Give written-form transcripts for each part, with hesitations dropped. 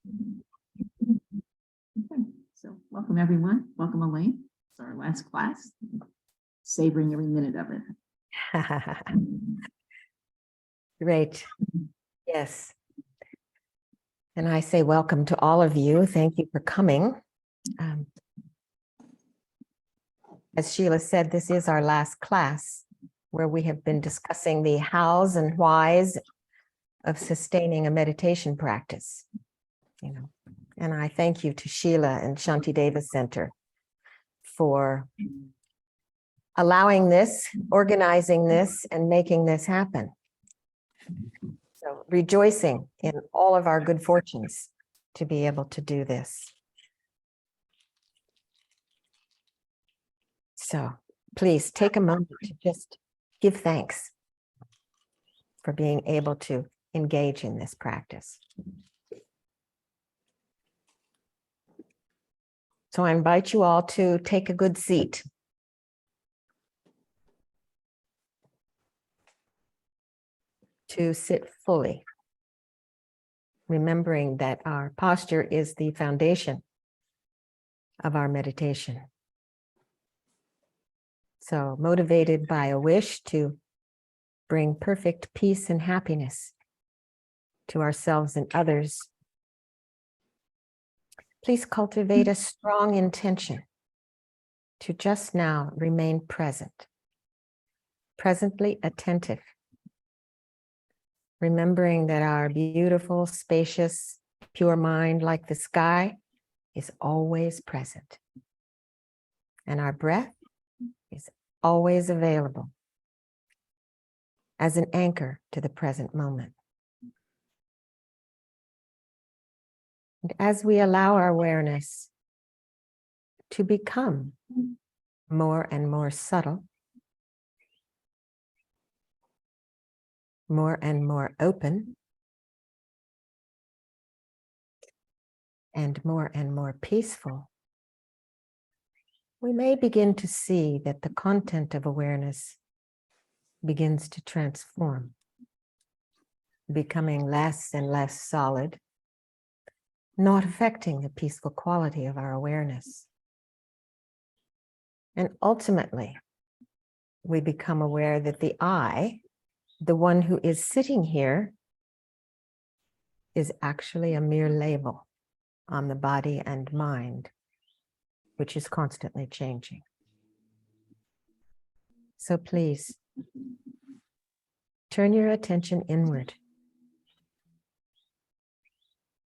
Okay, so welcome everyone. Welcome Elaine. It's our last class. Savoring every minute of it. Great. Yes. And I say welcome to all of you. Thank you for coming. As Sheila said, this is our last class where we have been discussing the hows and whys of sustaining a meditation practice. And I thank you to Sheila and Shanti Davis Center for allowing this, organizing this, and making this happen. So rejoicing in all of our good fortunes to be able to do this. So please take a moment to just give thanks for being able to engage in this practice. So I invite you all to take a good seat. To sit fully, remembering that our posture is the foundation of our meditation. So motivated by a wish to bring perfect peace and happiness to ourselves and others, please cultivate a strong intention to just now remain present, presently attentive, remembering that our beautiful, spacious, pure mind, like the sky, is always present. And our breath is always available as an anchor to the present moment. And as we allow our awareness to become more and more subtle, more and more open, and more peaceful, we may begin to see that the content of awareness begins to transform, becoming less and less solid, not affecting the peaceful quality of our awareness. And ultimately, we become aware that the I, the one who is sitting here, is actually a mere label on the body and mind, which is constantly changing. So please, turn your attention inward,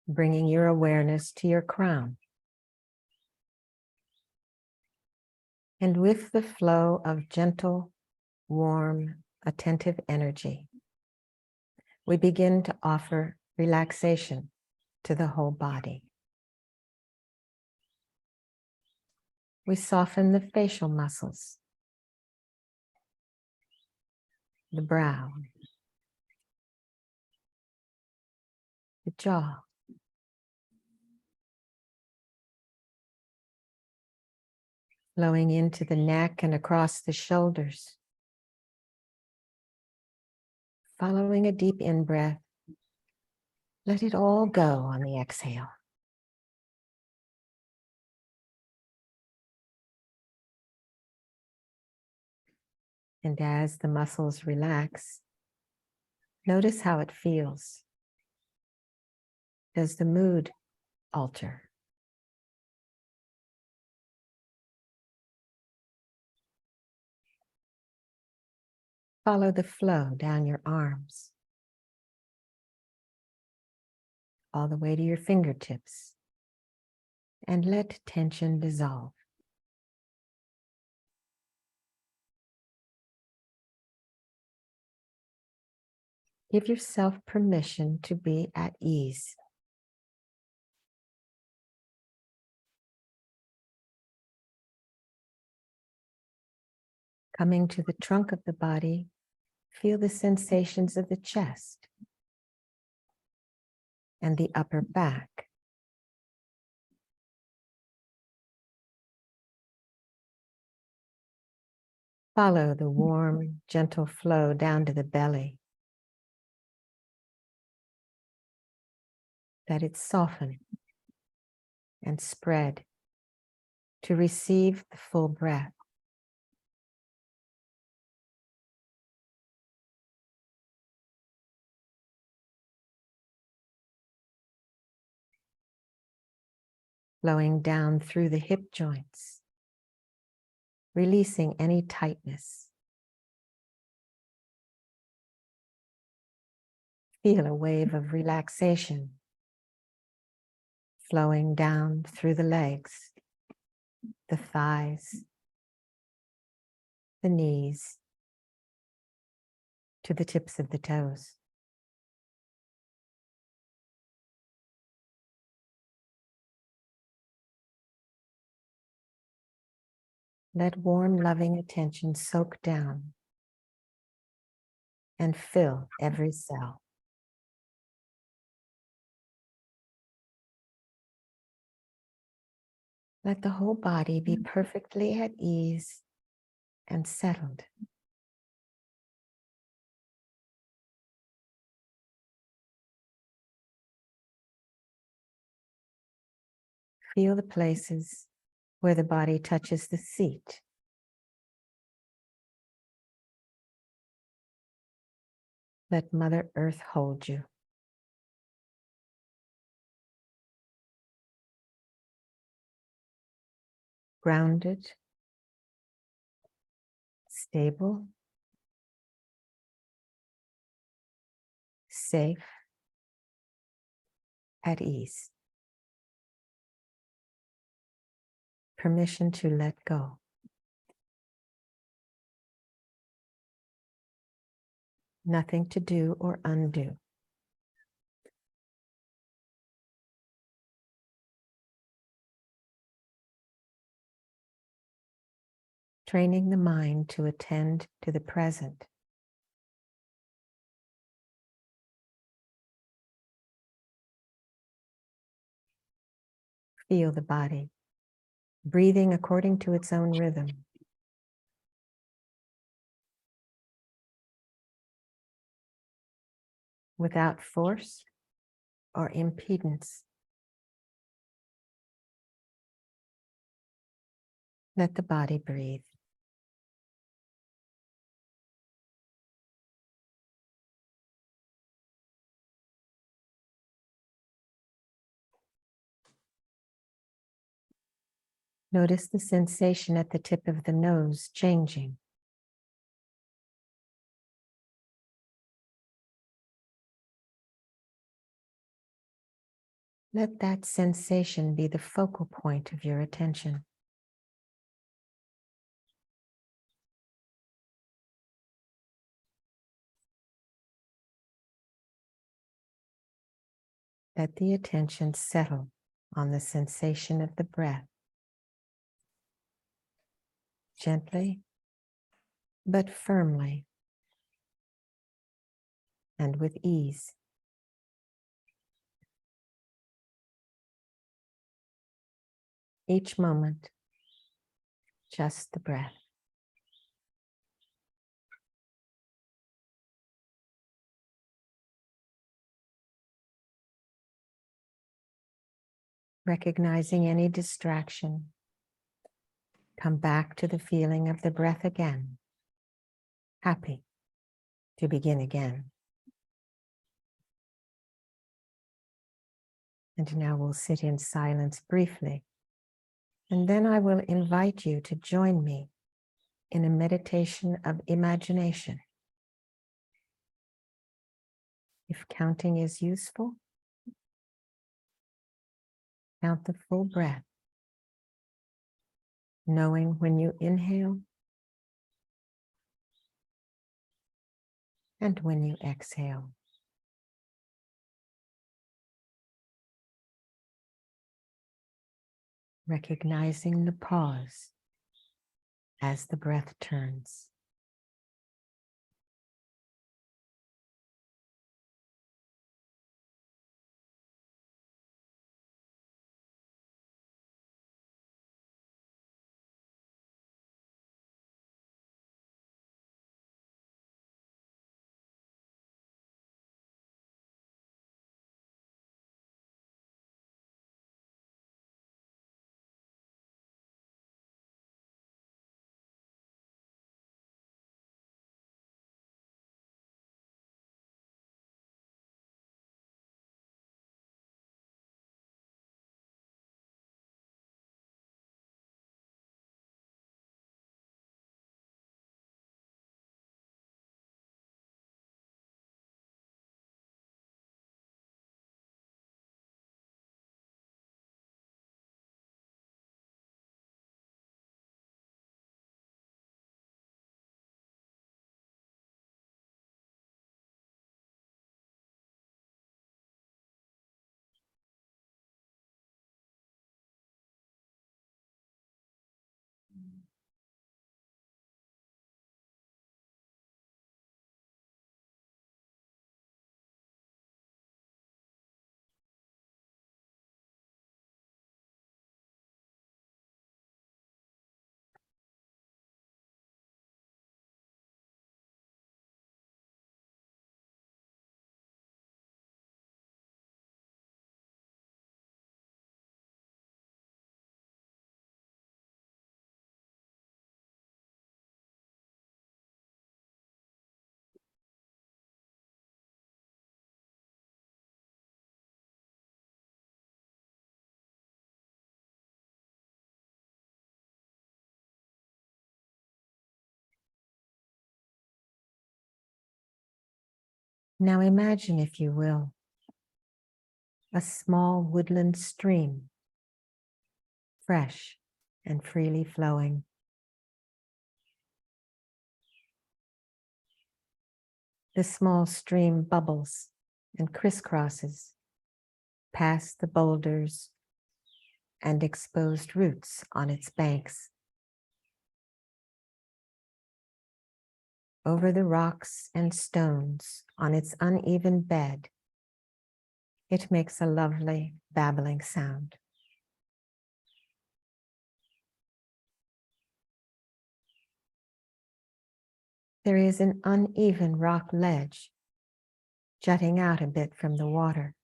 bringing your awareness to your crown. And with the flow of gentle, warm, attentive energy, we begin to offer relaxation to the whole body. We soften the facial muscles, the brow, the jaw, flowing into the neck and across the shoulders. Following a deep in-breath, let it all go on the exhale. And as the muscles relax, notice how it feels. Does the mood alter? Follow the flow down your arms, all the way to your fingertips, and let tension dissolve. Give yourself permission to be at ease. Coming to the trunk of the body, feel the sensations of the chest and the upper back. Follow the warm, gentle flow down to the belly. Let it soften and spread to receive the full breath. Flowing down through the hip joints, releasing any tightness. Feel a wave of relaxation flowing down through the legs, the thighs, the knees, to the tips of the toes. Let warm, loving attention soak down and fill every cell. Let the whole body be perfectly at ease and settled. Feel the places where the body touches the seat. Let Mother Earth hold you. Grounded, stable, safe, at ease. Permission to let go. Nothing to do or undo. Training the mind to attend to the present. Feel the body, breathing according to its own rhythm. Without force or impedance. Let the body breathe. Notice the sensation at the tip of the nose changing. Let that sensation be the focal point of your attention. Let the attention settle on the sensation of the breath. Gently, but firmly, and with ease. Each moment, just the breath. Recognizing any distraction, come back to the feeling of the breath again. Happy to begin again. And now we'll sit in silence briefly, and then I will invite you to join me in a meditation of imagination. If counting is useful, count the full breath, knowing when you inhale and when you exhale. Recognizing the pause as the breath turns. Now imagine, if you will, a small woodland stream, fresh and freely flowing. The small stream bubbles and crisscrosses past the boulders and exposed roots on its banks, over the rocks and stones on its uneven bed. It makes a lovely babbling sound. There is an uneven rock ledge jutting out a bit from the water,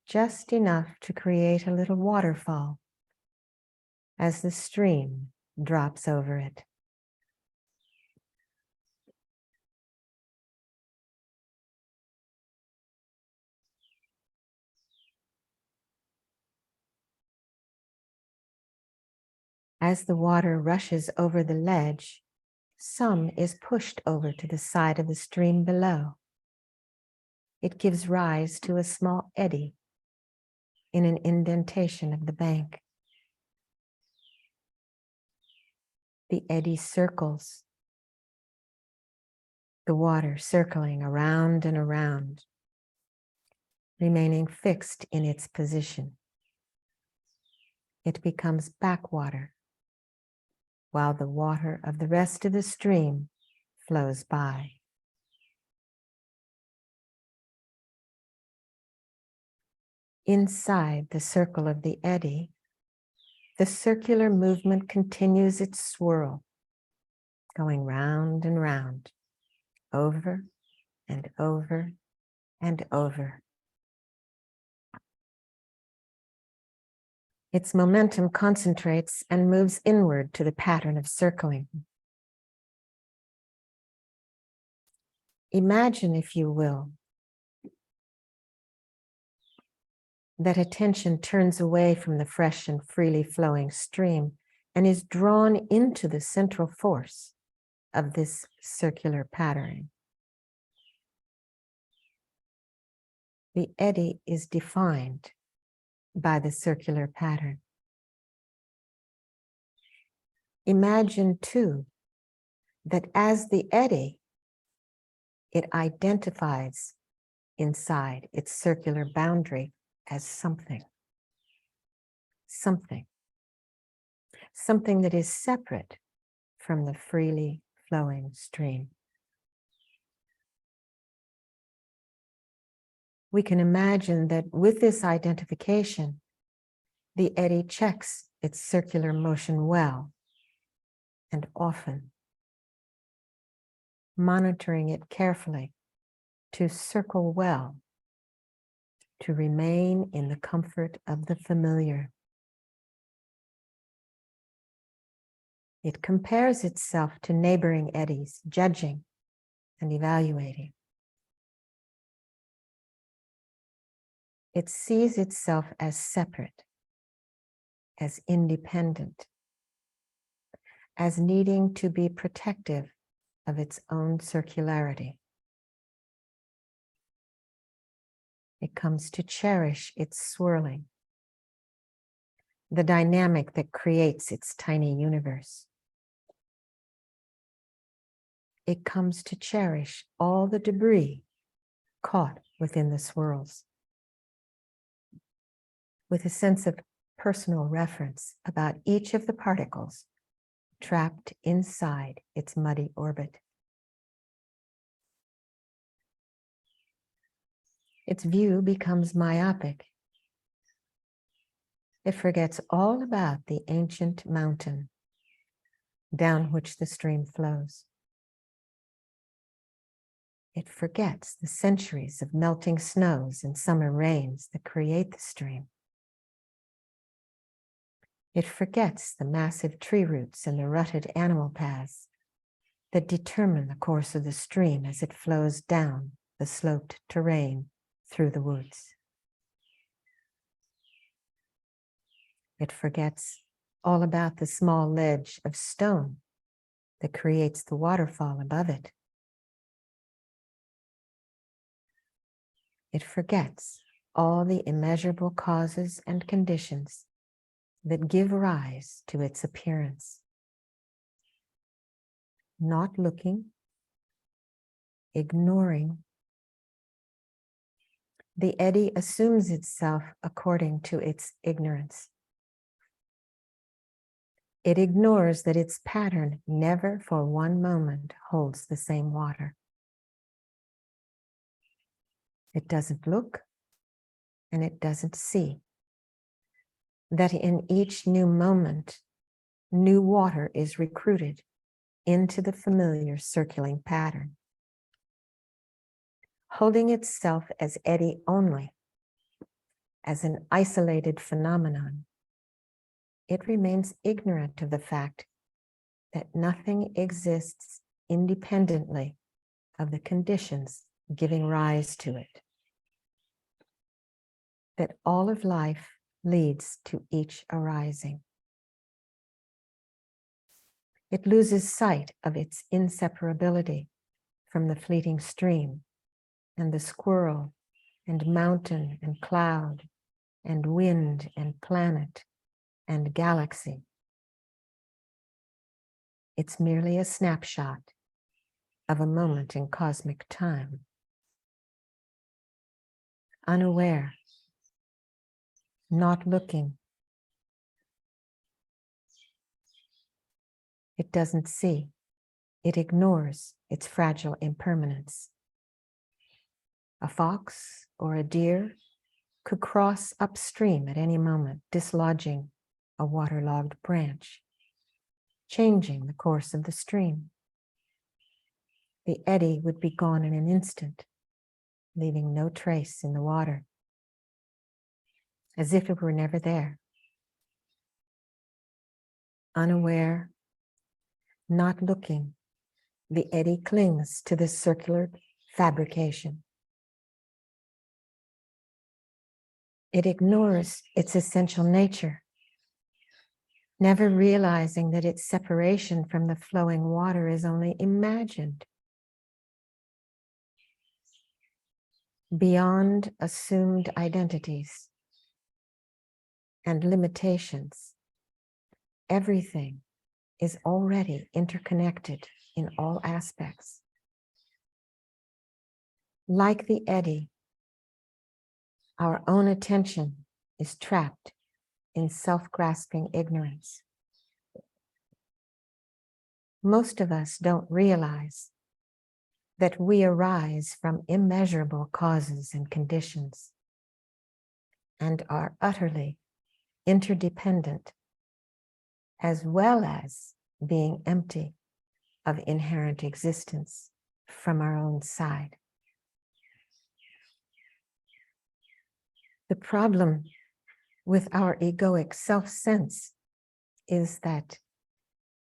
just enough to create a little waterfall as the stream drops over it. As the water rushes over the ledge, some is pushed over to the side of the stream below. It gives rise to a small eddy in an indentation of the bank. The eddy circles, the water circling around and around, remaining fixed in its position. It becomes backwater, while the water of the rest of the stream flows by. Inside the circle of the eddy, the circular movement continues its swirl, going round and round, over and over and over. Its momentum concentrates and moves inward to the pattern of circling. Imagine, if you will, that attention turns away from the fresh and freely flowing stream and is drawn into the central force of this circular pattern. The eddy is defined by the circular pattern. Imagine, too, that as the eddy, it identifies inside its circular boundary as something that is separate from the freely flowing stream. We can imagine that with this identification, the eddy checks its circular motion well and often, monitoring it carefully to circle well, to remain in the comfort of the familiar. It compares itself to neighboring eddies, judging and evaluating. It sees itself as separate, as independent, as needing to be protective of its own circularity. It comes to cherish its swirling, the dynamic that creates its tiny universe. It comes to cherish all the debris caught within the swirls, with a sense of personal reference about each of the particles trapped inside its muddy orbit. Its view becomes myopic. It forgets all about the ancient mountain down which the stream flows. It forgets the centuries of melting snows and summer rains that create the stream. It forgets the massive tree roots and the rutted animal paths that determine the course of the stream as it flows down the sloped terrain through the woods. It forgets all about the small ledge of stone that creates the waterfall above it. it forgets all the immeasurable causes and conditions that give rise to its appearance. Not looking, ignoring, the eddy assumes itself according to its ignorance. It ignores that its pattern never for one moment holds the same water. It doesn't look and it doesn't see that in each new moment, new water is recruited into the familiar circling pattern. Holding itself as eddy only, as an isolated phenomenon, it remains ignorant of the fact that nothing exists independently of the conditions giving rise to it. That all of life leads to each arising. It loses sight of its inseparability from the fleeting stream and the squirrel and mountain and cloud and wind and planet and galaxy. It's merely a snapshot of a moment in cosmic time. Unaware, not looking. It doesn't see. It ignores its fragile impermanence. A fox or a deer could cross upstream at any moment, dislodging a waterlogged branch, changing the course of the stream. The eddy would be gone in an instant, leaving no trace in the water, as if it were never there. Unaware, not looking, the eddy clings to this circular fabrication. It ignores its essential nature, never realizing that its separation from the flowing water is only imagined. Beyond assumed identities and limitations, everything is already interconnected in all aspects. Like the eddy, our own attention is trapped in self-grasping ignorance. Most of us don't realize that we arise from immeasurable causes and conditions and are utterly interdependent, as well as being empty of inherent existence from our own side. The problem with our egoic self-sense is that,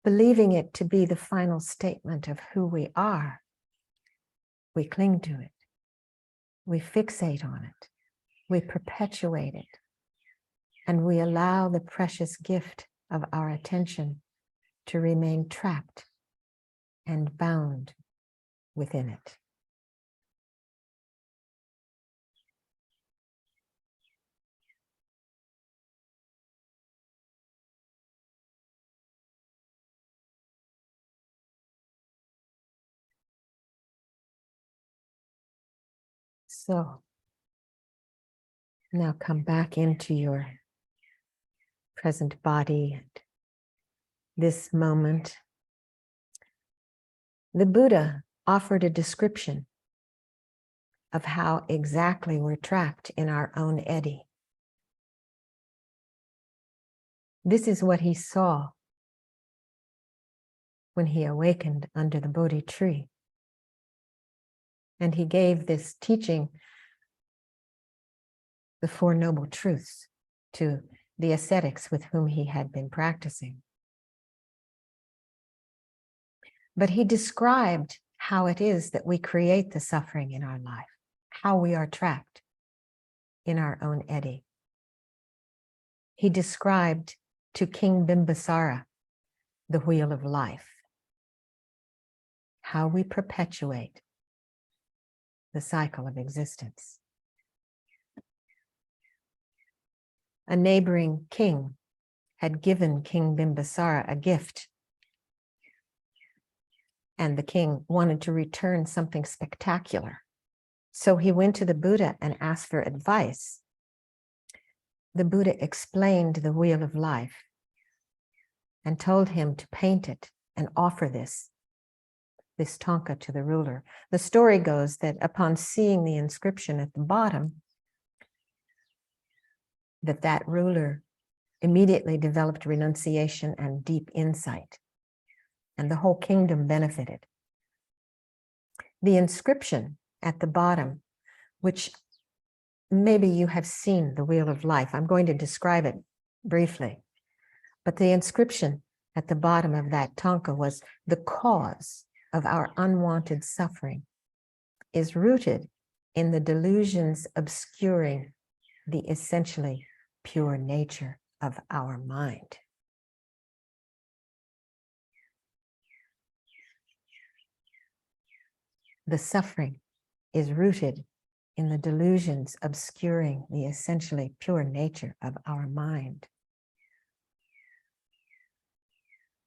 believing it to be the final statement of who we are, we cling to it, we fixate on it, we perpetuate it, and we allow the precious gift of our attention to remain trapped and bound within it. So now come back into your present body and this moment. The Buddha offered a description of how exactly we're trapped in our own eddy. This is what he saw when he awakened under the Bodhi tree. And he gave this teaching, the Four Noble Truths, to the ascetics with whom he had been practicing. But he described how it is that we create the suffering in our life, how we are trapped in our own eddy. He described to King Bimbisara the wheel of life, how we perpetuate the cycle of existence. A neighboring king had given King Bimbisara a gift, and the king wanted to return something spectacular. So he went to the Buddha and asked for advice. The Buddha explained the wheel of life and told him to paint it and offer this tanka to the ruler. The story goes that upon seeing the inscription at the bottom, that ruler immediately developed renunciation and deep insight, and the whole kingdom benefited. The inscription at the bottom, which maybe you have seen the Wheel of Life, I'm going to describe it briefly, but the inscription at the bottom of that tanka was, the cause of our unwanted suffering is rooted in the delusions obscuring the essentially pure nature of our mind. The suffering is rooted in the delusions obscuring the essentially pure nature of our mind.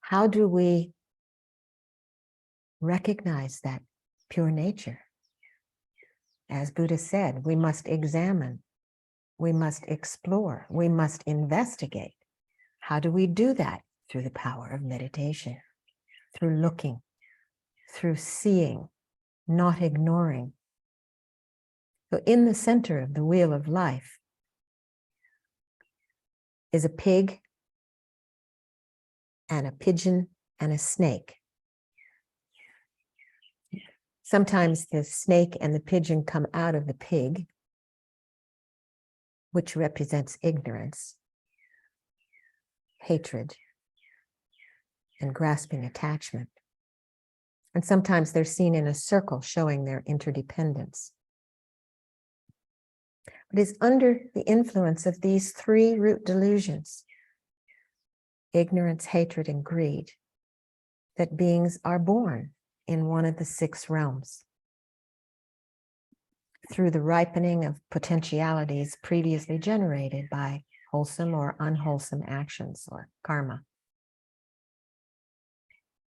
How do we recognize that pure nature? As Buddha said, we must examine, we must explore, we must investigate. How do we do that? Through the power of meditation, through looking, through seeing, not ignoring. So in the center of the wheel of life is a pig and a pigeon and a snake. Sometimes the snake and the pigeon come out of the pig, which represents ignorance, hatred, and grasping attachment. And sometimes they're seen in a circle showing their interdependence. It is under the influence of these three root delusions, ignorance, hatred, and greed, that beings are born in one of the 6 realms through the ripening of potentialities previously generated by wholesome or unwholesome actions or karma.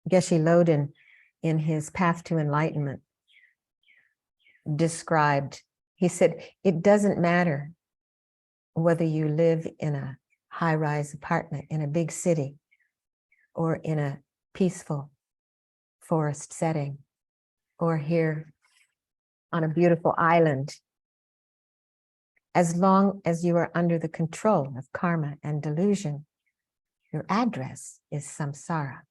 Geshe Loden, in his Path to Enlightenment, described, he said, it doesn't matter whether you live in a high-rise apartment in a big city or in a peaceful forest setting, or here on a beautiful island. As long as you are under the control of karma and delusion, your address is samsara.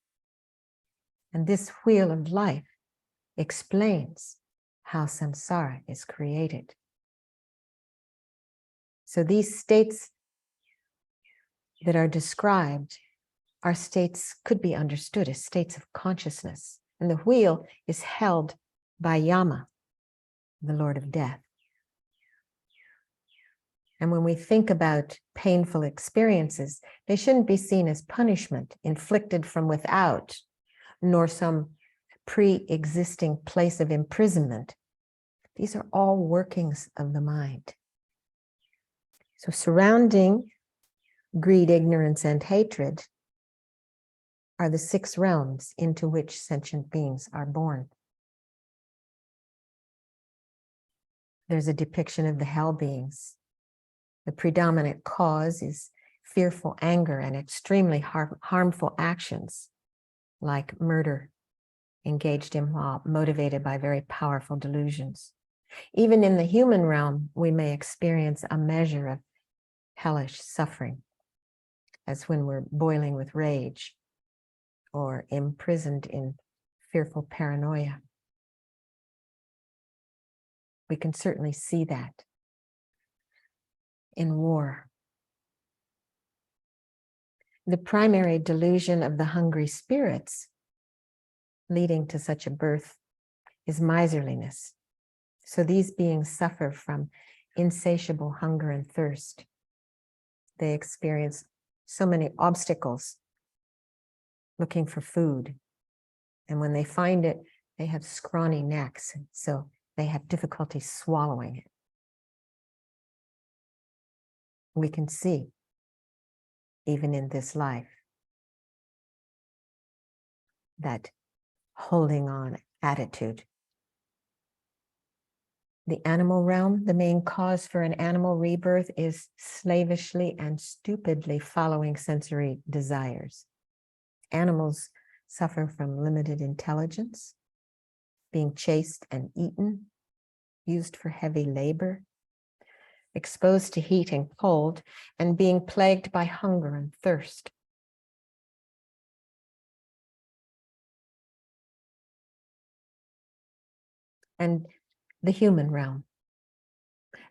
And this wheel of life explains how samsara is created. So these states that are described are states, could be understood as states of consciousness. And the wheel is held by Yama, the Lord of Death. And when we think about painful experiences, they shouldn't be seen as punishment inflicted from without, nor some pre-existing place of imprisonment. These are all workings of the mind. So surrounding greed, ignorance, and hatred are the 6 realms into which sentient beings are born. There's a depiction of the hell beings. The predominant cause is fearful anger and extremely harmful actions, like murder, engaged in while motivated by very powerful delusions. Even in the human realm, we may experience a measure of hellish suffering, as when we're boiling with rage or imprisoned in fearful paranoia. We can certainly see that in war. The primary delusion of the hungry spirits leading to such a birth is miserliness. So these beings suffer from insatiable hunger and thirst. They experience so many obstacles looking for food. And when they find it, they have scrawny necks, so they have difficulty swallowing it. We can see even in this life. That holding on attitude. The animal realm, the main cause for an animal rebirth is slavishly and stupidly following sensory desires. Animals suffer from limited intelligence, being chased and eaten, used for heavy labor, exposed to heat and cold, and being plagued by hunger and thirst. And the human realm,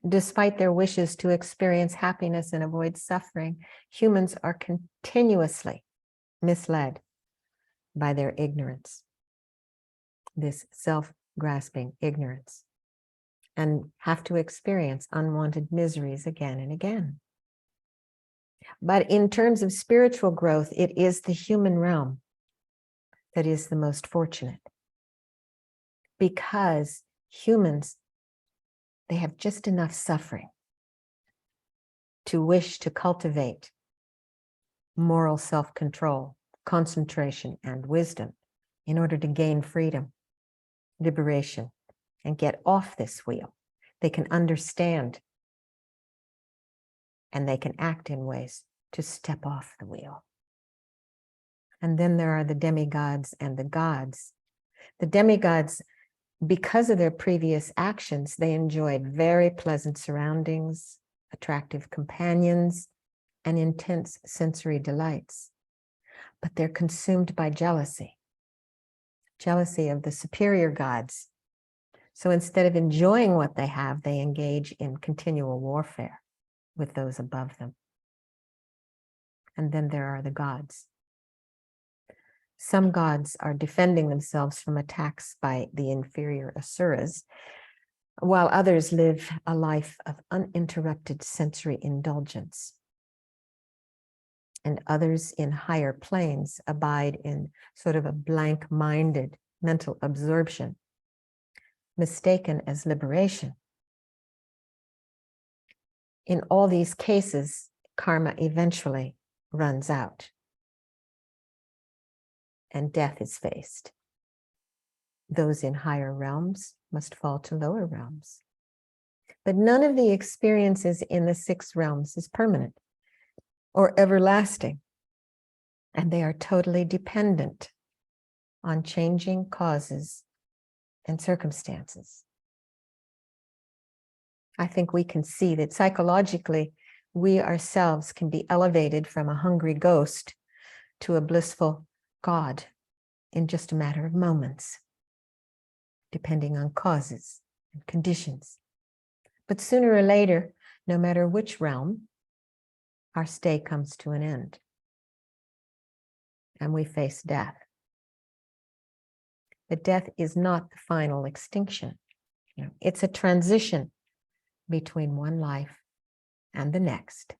despite their wishes to experience happiness and avoid suffering, humans are continuously misled by their ignorance, this self-grasping ignorance, and have to experience unwanted miseries again and again. But in terms of spiritual growth, it is the human realm that is the most fortunate, because humans, they have just enough suffering to wish to cultivate moral self-control, concentration, and wisdom in order to gain freedom, liberation, and get off this wheel. They can understand and they can act in ways to step off the wheel. And then there are the demigods and the gods. The demigods, because of their previous actions, they enjoyed very pleasant surroundings, attractive companions, and intense sensory delights. But they're consumed by jealousy of the superior gods. So instead of enjoying what they have, they engage in continual warfare with those above them. And then there are the gods. Some gods are defending themselves from attacks by the inferior asuras, while others live a life of uninterrupted sensory indulgence. And others in higher planes abide in sort of a blank-minded mental absorption, mistaken as liberation. In all these cases, karma eventually runs out and death is faced. Those in higher realms must fall to lower realms. But none of the experiences in the 6 realms is permanent or everlasting, and they are totally dependent on changing causes and circumstances. I think we can see that psychologically, we ourselves can be elevated from a hungry ghost to a blissful God in just a matter of moments, depending on causes and conditions. But sooner or later, no matter which realm, our stay comes to an end, and we face death. But death is not the final extinction. It's a transition between one life and the next.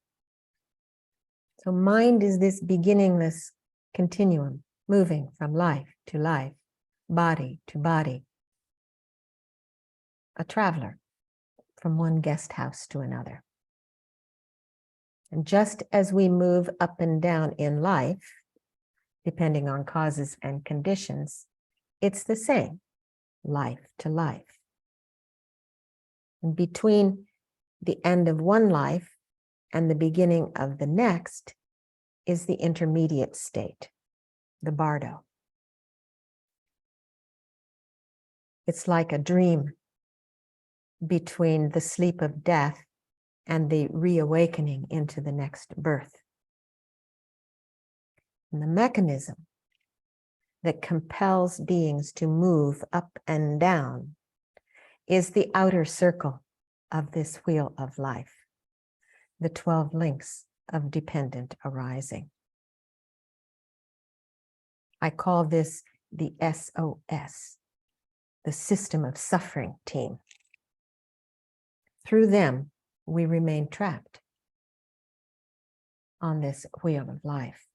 So mind is this beginningless continuum, moving from life to life, body to body, a traveler from one guest house to another. And just as we move up and down in life, depending on causes and conditions, it's the same, life to life. And between the end of one life and the beginning of the next is the intermediate state, the bardo. It's like a dream between the sleep of death and the reawakening into the next birth. And the mechanism that compels beings to move up and down is the outer circle of this wheel of life, the 12 links of dependent arising. I call this the SOS, the system of suffering team. Through them, we remain trapped on this wheel of life.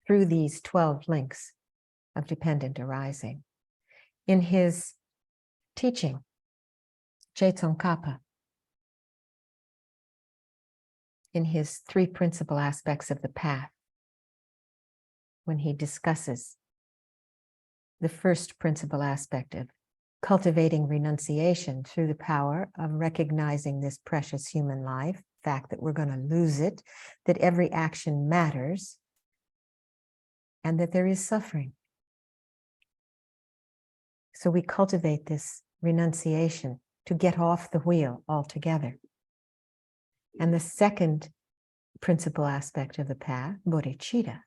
Through these 12 links of dependent arising. In his teaching, Tsongkhapa in his 3 principal aspects of the path, when he discusses the first principal aspect of cultivating renunciation through the power of recognizing this precious human life, fact that we're going to lose it, that every action matters, and that there is suffering. So we cultivate this renunciation to get off the wheel altogether. And the second principal aspect of the path, bodhicitta,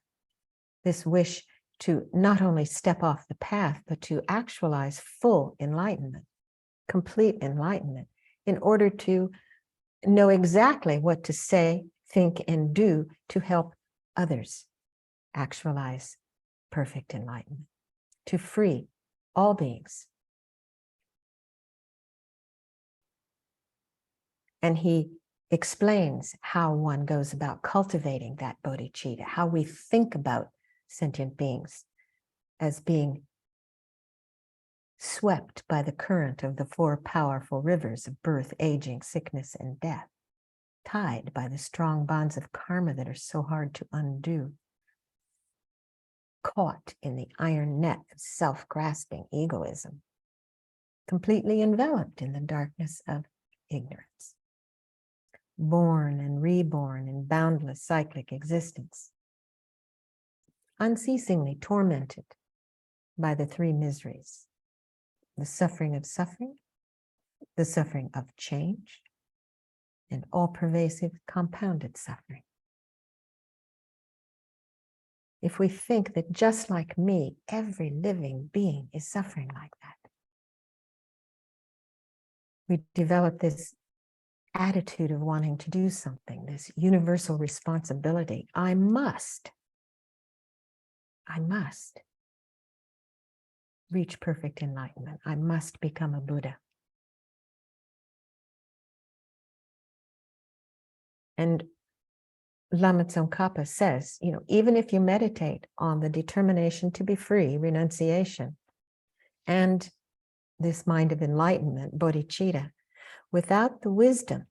this wish to not only step off the path, but to actualize full enlightenment, complete enlightenment, in order to know exactly what to say, think, and do to help others actualize perfect enlightenment, to free all beings. And he explains how one goes about cultivating that bodhicitta, how we think about sentient beings as being swept by the current of the 4 powerful rivers of birth, aging, sickness, and death, tied by the strong bonds of karma that are so hard to undo, caught in the iron net of self-grasping egoism, completely enveloped in the darkness of ignorance, born and reborn in boundless cyclic existence, unceasingly tormented by the 3 miseries: the suffering of suffering, the suffering of change, and all-pervasive compounded suffering. If we think that just like me, every living being is suffering like that, we develop this attitude of wanting to do something, this universal responsibility. I must reach perfect enlightenment. I must become a Buddha. And Lama Tsongkhapa says, even if you meditate on the determination to be free, renunciation, and this mind of enlightenment, bodhicitta, without the wisdom,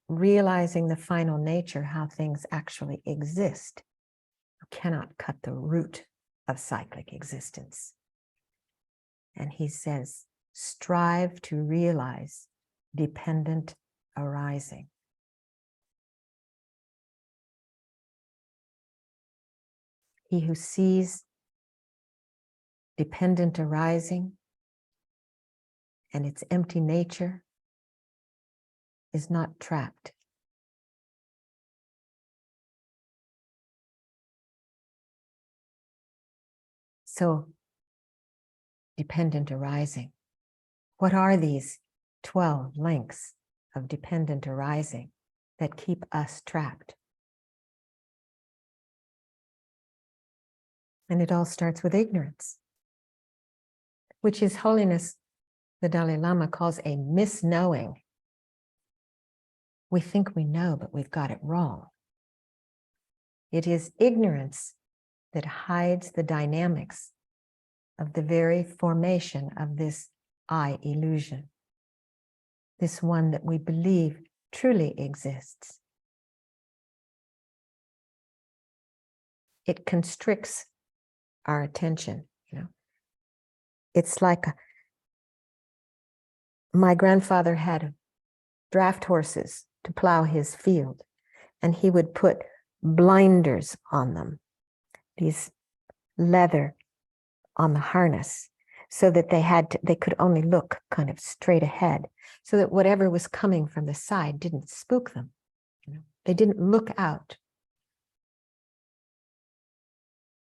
realizing the final nature, how things actually exist, you cannot cut the root of cyclic existence. And he says, strive to realize dependent arising. He who sees dependent arising and its empty nature is not trapped. So, dependent arising. What are these 12 links of dependent arising that keep us trapped? And it all starts with ignorance, which His Holiness the Dalai Lama calls a misknowing. We think we know, but we've got it wrong. It is ignorance that hides the dynamics of the very formation of this I illusion, this one that we believe truly exists. It constricts our attention. It's like my grandfather had draft horses to plow his field, and he would put blinders on them, these leather on the harness, so that they could only look kind of straight ahead, so that whatever was coming from the side didn't spook them. They didn't look out.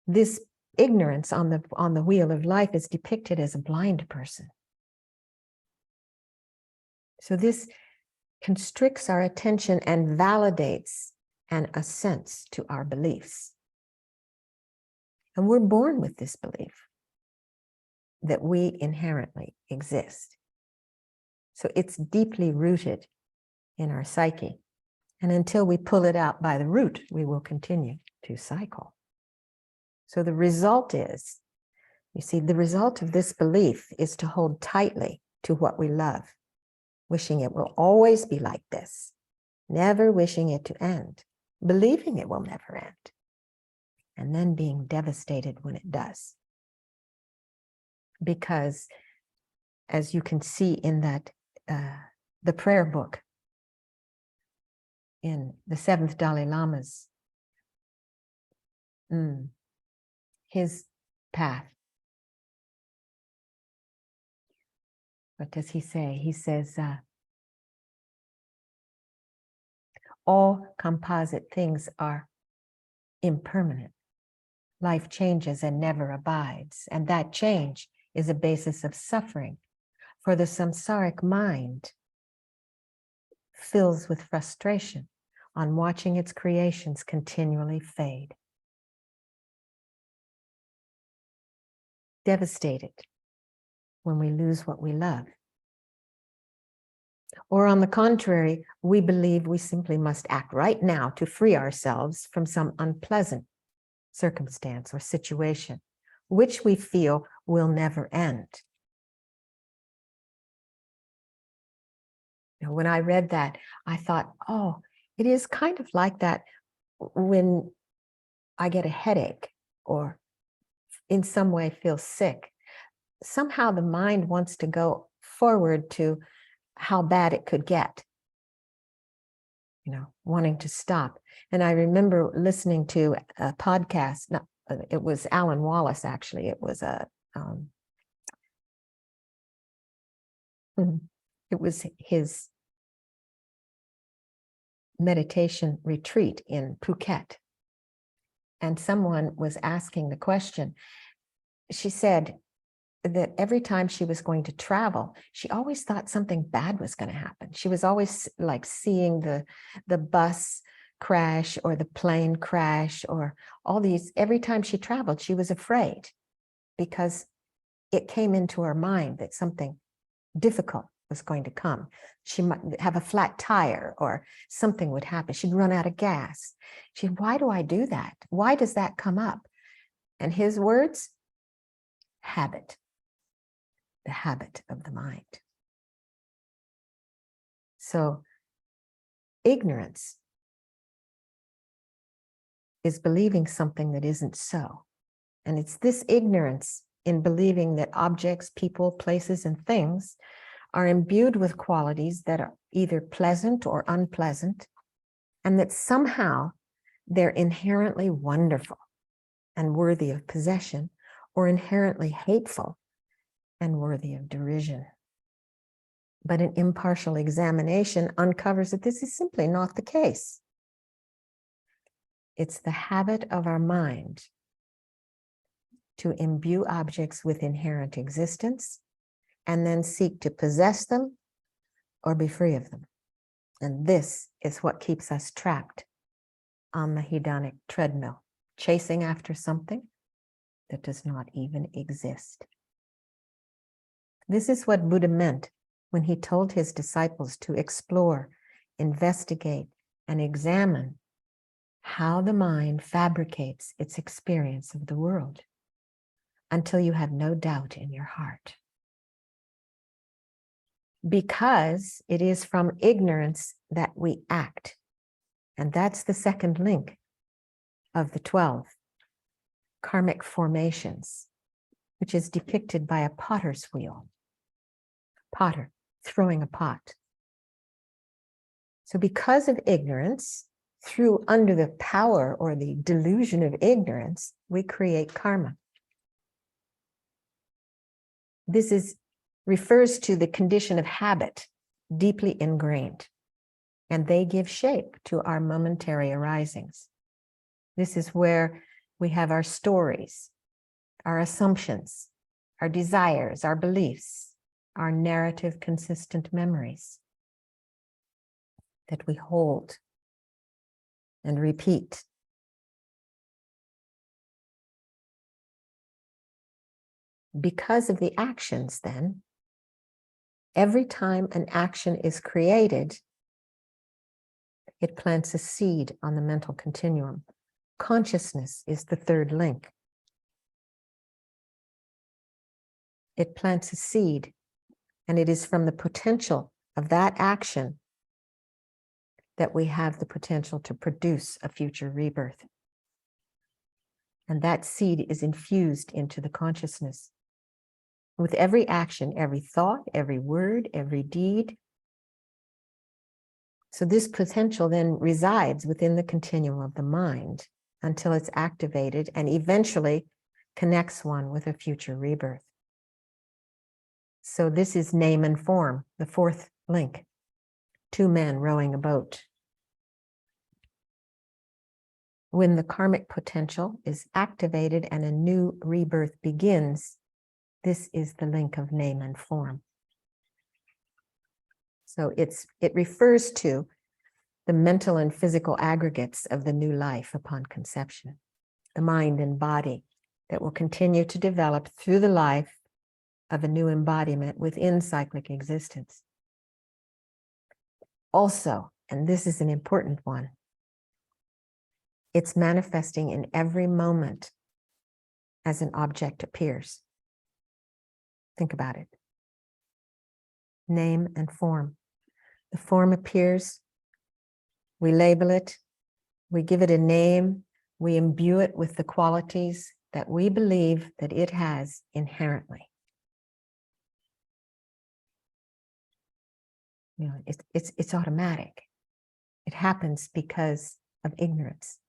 This ignorance on the wheel of life is depicted as a blind person. So this constricts our attention and validates and assents to our beliefs. And we're born with this belief that we inherently exist. So it's deeply rooted in our psyche. And until we pull it out by the root, we will continue to cycle. So the result is, the result of this belief is to hold tightly to what we love, wishing it will always be like this. never wishing it to end, believing it will never end, and then being devastated when it does. Because as you can see in that, the prayer book in the 7th Dalai Lama's, his path. What does he say? He says, all composite things are impermanent. Life changes and never abides. And that change is a basis of suffering. For the samsaric mind fills with frustration on watching its creations continually fade. Devastated when we lose what we love. Or on the contrary, we believe we simply must act right now to free ourselves from some unpleasant circumstance or situation, which we feel will never end. When I read that, I thought, oh, it is kind of like that when I get a headache or in some way feel sick. Somehow the mind wants to go forward to how bad it could get, wanting to stop. And I remember listening to a podcast, it was Alan Wallace, actually. It was it was his meditation retreat in Phuket. And someone was asking the question. She said that every time she was going to travel, she always thought something bad was going to happen. She was always like seeing the bus crash or the plane crash or all these. Every time she traveled, she was afraid because it came into her mind that something difficult was going to come. She might have a flat tire or something would happen. She'd run out of gas. Why do I do that? Why does that come up? And his words, habit. The habit of the mind. So ignorance is believing something that isn't so. And it's this ignorance in believing that objects, people, places, and things are imbued with qualities that are either pleasant or unpleasant, and that somehow they're inherently wonderful and worthy of possession, or inherently hateful and worthy of derision. But an impartial examination uncovers that this is simply not the case. It's the habit of our mind to imbue objects with inherent existence and then seek to possess them or be free of them. And this is what keeps us trapped on the hedonic treadmill, chasing after something that does not even exist. This is what Buddha meant when he told his disciples to explore, investigate, and examine how the mind fabricates its experience of the world until you have no doubt in your heart. Because it is from ignorance that we act. And that's the second link of the 12 karmic formations, which is depicted by a potter's wheel. Potter throwing a pot. So because of ignorance, under the power or the delusion of ignorance, we create karma. This refers to the condition of habit, deeply ingrained, and they give shape to our momentary arisings. This is where we have our stories, our assumptions, our desires, our beliefs, our narrative consistent memories that we hold and repeat. Because of the actions, then, every time an action is created, it plants a seed on the mental continuum. Consciousness is the third link. It plants a seed, and it is from the potential of that action that we have the potential to produce a future rebirth. And that seed is infused into the consciousness. With every action, every thought, every word, every deed. So this potential then resides within the continuum of the mind until it's activated and eventually connects one with a future rebirth. So this is name and form, the fourth link. Two men rowing a boat. When the karmic potential is activated and a new rebirth begins, this is the link of name and form. So it refers to the mental and physical aggregates of the new life upon conception, the mind and body that will continue to develop through the life of a new embodiment within cyclic existence. Also, and this is an important one, it's manifesting in every moment as an object appears. Think about it. Name and form. The form appears, we label it, we give it a name, we imbue it with the qualities that we believe that it has inherently. You know, it's automatic. It happens because of ignorance.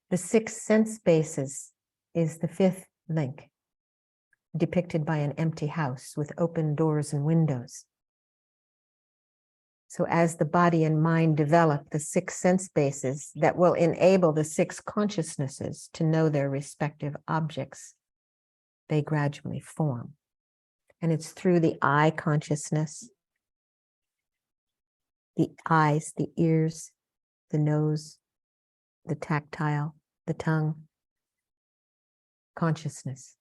The sixth sense basis is the fifth link, depicted by an empty house with open doors and windows. So as the body and mind develop the six sense bases that will enable the six consciousnesses to know their respective objects, they gradually form. And it's through the eye consciousness, the eyes, the ears, the nose, the tactile, the tongue, consciousness.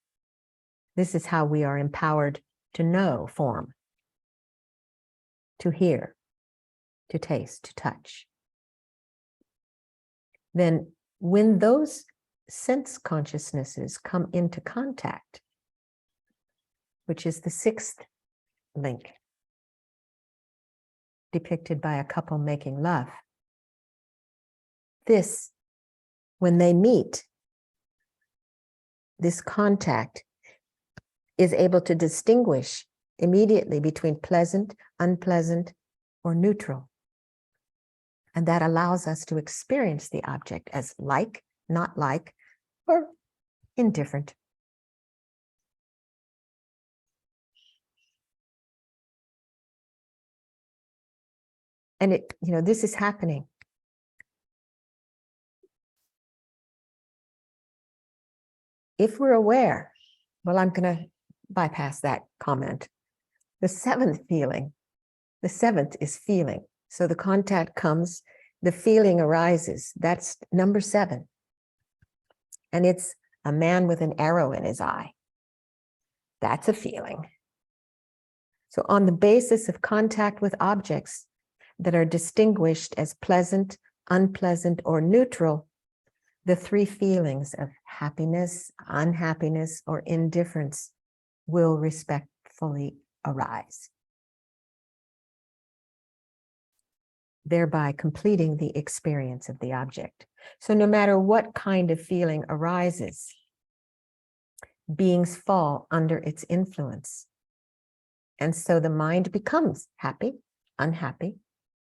This is how we are empowered to know form, to hear, to taste, to touch. Then when those sense consciousnesses come into contact, which is the sixth link, depicted by a couple making love, this, when they meet, this contact is able to distinguish immediately between pleasant, unpleasant, or neutral. And that allows us to experience the object as like, not like, or indifferent. And this is happening. If we're aware, well, I'm going to bypass that comment. The seventh is feeling. So the contact comes, the feeling arises. That's number 7. And it's a man with an arrow in his eye. That's a feeling. So on the basis of contact with objects that are distinguished as pleasant, unpleasant, or neutral, the 3 feelings of happiness, unhappiness, or indifference will respectfully arise, thereby completing the experience of the object. So no matter what kind of feeling arises, beings fall under its influence. And so the mind becomes happy, unhappy,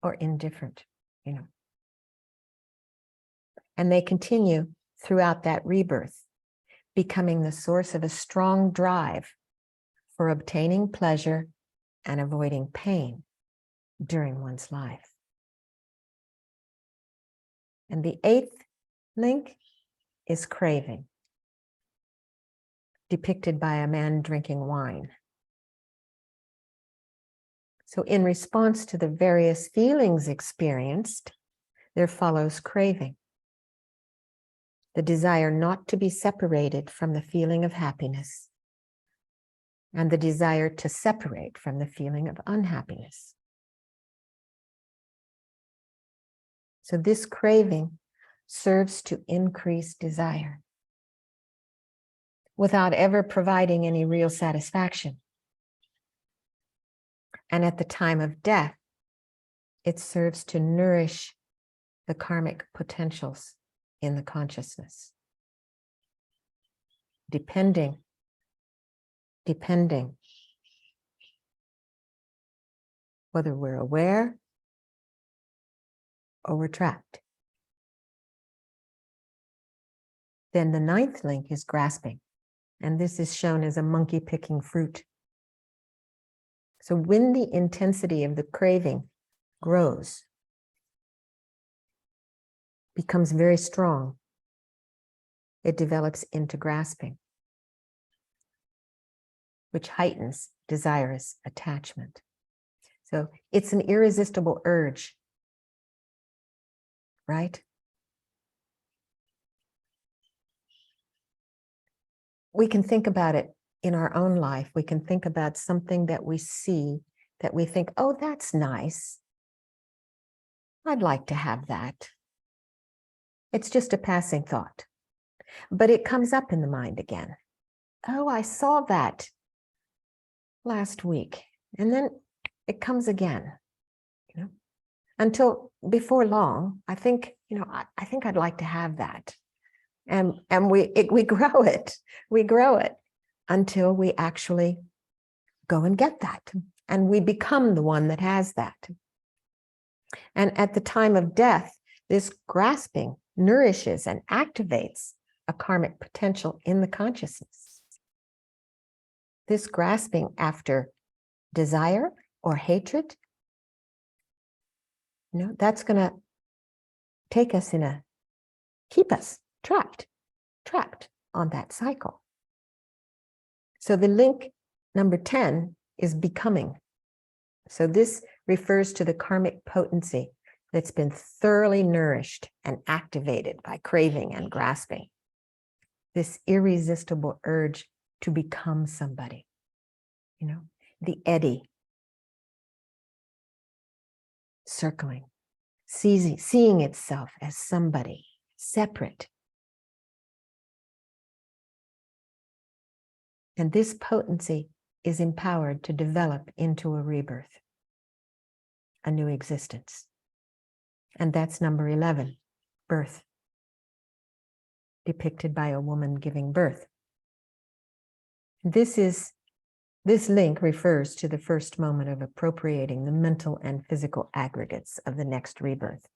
or indifferent, And they continue throughout that rebirth, becoming the source of a strong drive for obtaining pleasure and avoiding pain during one's life. And the 8th link is craving, depicted by a man drinking wine. So in response to the various feelings experienced, there follows craving. The desire not to be separated from the feeling of happiness, and the desire to separate from the feeling of unhappiness. So this craving serves to increase desire without ever providing any real satisfaction. And at the time of death, it serves to nourish the karmic potentials in the consciousness. Depending, whether we're aware or we're trapped. Then the ninth link is grasping, and this is shown as a monkey picking fruit. So when the intensity of the craving grows, becomes very strong, it develops into grasping, which heightens desirous attachment. So it's an irresistible urge, right? We can think about it in our own life. We can think about something that we see that we think, oh, that's nice. I'd like to have that. It's just a passing thought, but it comes up in the mind again. Oh, I saw that last week. And then it comes again, until before long, I think, I think I'd like to have that. And we grow it. We grow it until we actually go and get that. And we become the one that has that. And at the time of death, this grasping nourishes and activates a karmic potential in the consciousness. This grasping after desire or hatred, that's going to take us keep us trapped on that cycle. So the link number 10 is becoming. So this refers to the karmic potency that's been thoroughly nourished and activated by craving and grasping. This irresistible urge to become somebody, the eddy circling, seeing itself as somebody separate. And this potency is empowered to develop into a rebirth, a new existence. And that's number 11, birth, depicted by a woman giving birth. This link refers to the first moment of appropriating the mental and physical aggregates of the next rebirth.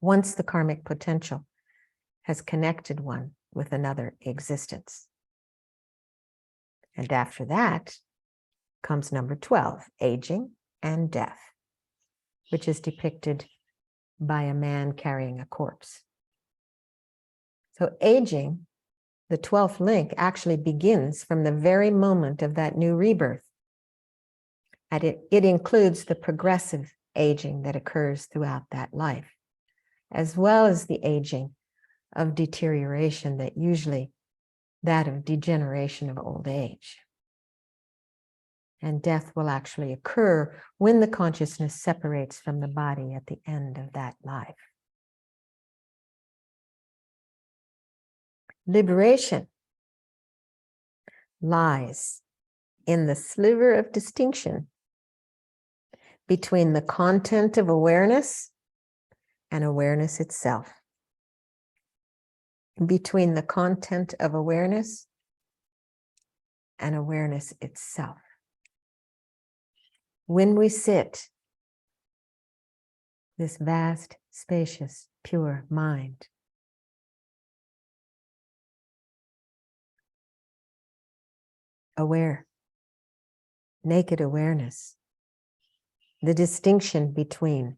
Once the karmic potential has connected one with another existence. And after that comes number 12, aging and death, which is depicted by a man carrying a corpse. So aging, the 12th link, actually begins from the very moment of that new rebirth. And it includes the progressive aging that occurs throughout that life, as well as the aging of deterioration that of degeneration of old age. And death will actually occur when the consciousness separates from the body at the end of that life. Liberation lies in the sliver of distinction between the content of awareness and awareness itself. Between the content of awareness and awareness itself. When we sit, this vast, spacious, pure mind, aware, naked awareness, the distinction between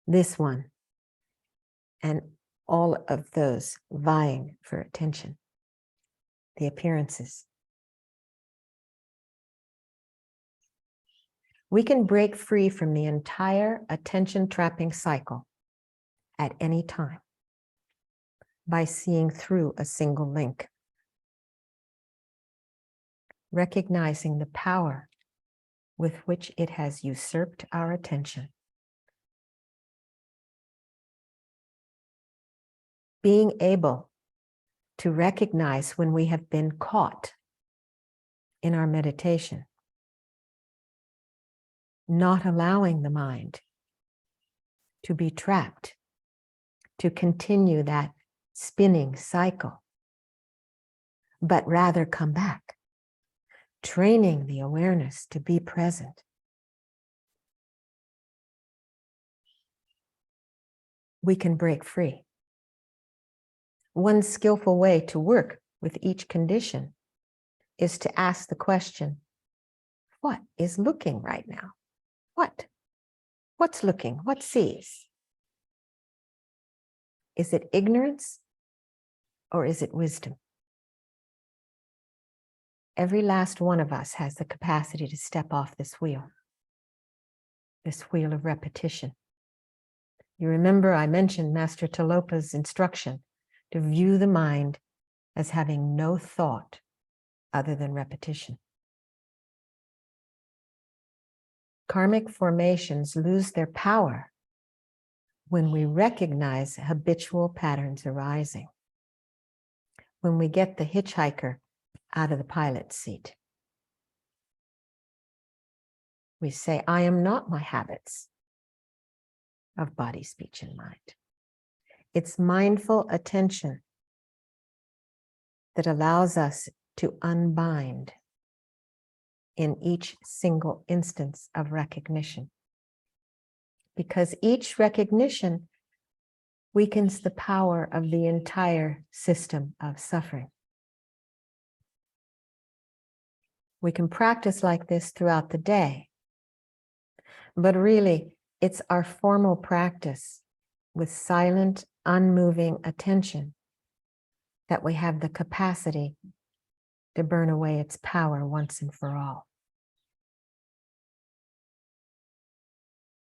this one and all of those vying for attention, the appearances. We can break free from the entire attention-trapping cycle at any time by seeing through a single link, recognizing the power with which it has usurped our attention. Being able to recognize when we have been caught in our meditation. not allowing the mind to be trapped, to continue that spinning cycle, but rather come back, training the awareness to be present. We can break free. One skillful way to work with each condition is to ask the question, what is looking right now? What? What's looking? What sees? Is it ignorance or is it wisdom? Every last one of us has the capacity to step off this wheel of repetition. You remember I mentioned Master Talopa's instruction to view the mind as having no thought other than repetition. Karmic formations lose their power when we recognize habitual patterns arising, when we get the hitchhiker out of the pilot's seat. We say, I am not my habits of body, speech, and mind. It's mindful attention that allows us to unbind in each single instance of recognition. Because each recognition weakens the power of the entire system of suffering. We can practice like this throughout the day, but really it's our formal practice with silent, unmoving attention that we have the capacity to burn away its power once and for all.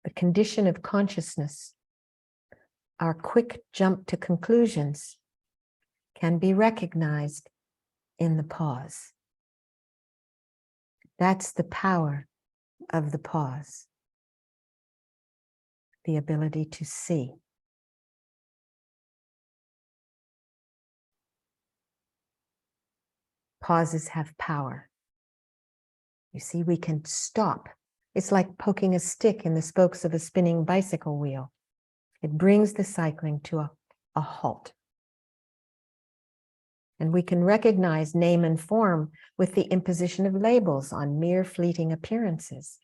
The condition of consciousness, our quick jump to conclusions, can be recognized in the pause. That's the power of the pause, the ability to see. Pauses have power. You see, we can stop. It's like poking a stick in the spokes of a spinning bicycle wheel. It brings the cycling to a halt. And we can recognize name and form with the imposition of labels on mere fleeting appearances,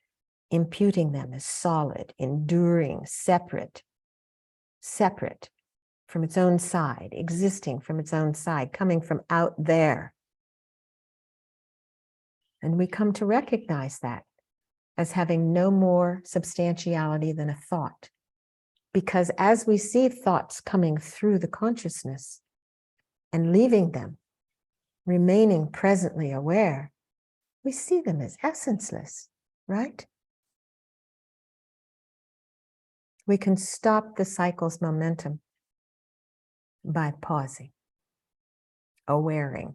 imputing them as solid, enduring, separate from its own side, existing from its own side, coming from out there. And we come to recognize that as having no more substantiality than a thought. Because as we see thoughts coming through the consciousness and leaving them, remaining presently aware, we see them as essenceless, right? We can stop the cycle's momentum by pausing, awareing.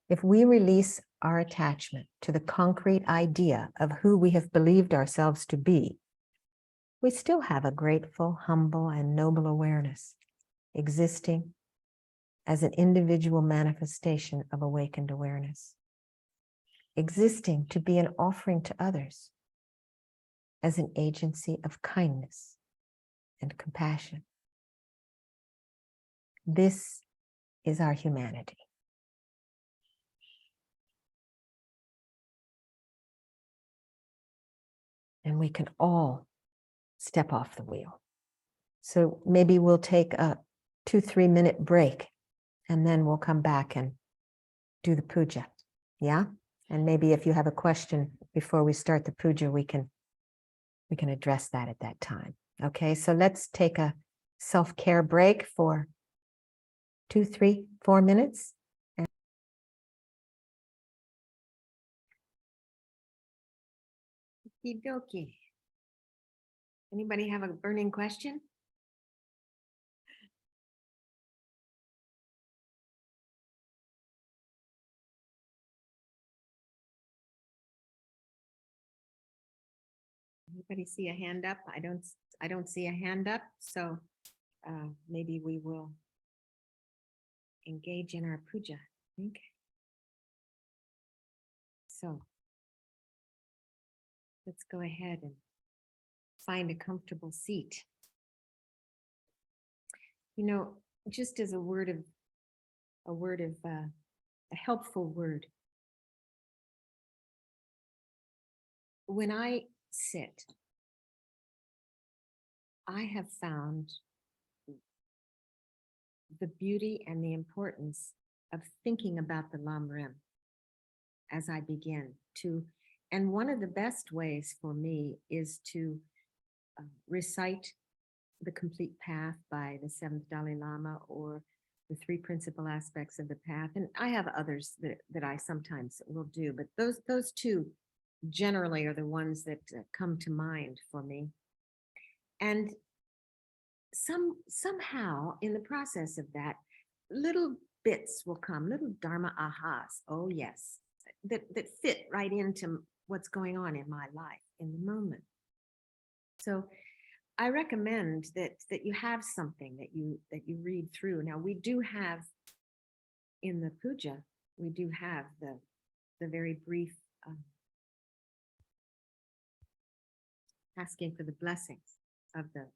If we release our attachment to the concrete idea of who we have believed ourselves to be, we still have a grateful, humble, and noble awareness existing as an individual manifestation of awakened awareness, existing to be an offering to others as an agency of kindness and compassion. This is our humanity. And we can all step off the wheel. So maybe we'll take a 2-3 minute break and then we'll come back and do the puja. Yeah? And maybe if you have a question before we start the puja, we can address that at that time. Okay, so let's take a self-care break for 2, 3, 4 minutes. Okie-dokie. Anybody have a burning question? Anybody see a hand up? I don't see a hand up, so maybe we will engage in our puja, I think. So let's go ahead and find a comfortable seat. You know, just as a helpful word. When I sit, I have found the beauty and the importance of thinking about the Lam Rim as I begin to, and one of the best ways for me is to recite the complete path by the seventh Dalai Lama or the three principal aspects of the path. And I have others that I sometimes will do, but those two generally are the ones that come to mind for me. And somehow in the process of that, little bits will come, little Dharma ahas. Oh yes, that fit right into what's going on in my life in the moment. So I recommend that you have something that you read through. Now we do have in the puja, we do have the very brief asking for the blessings of the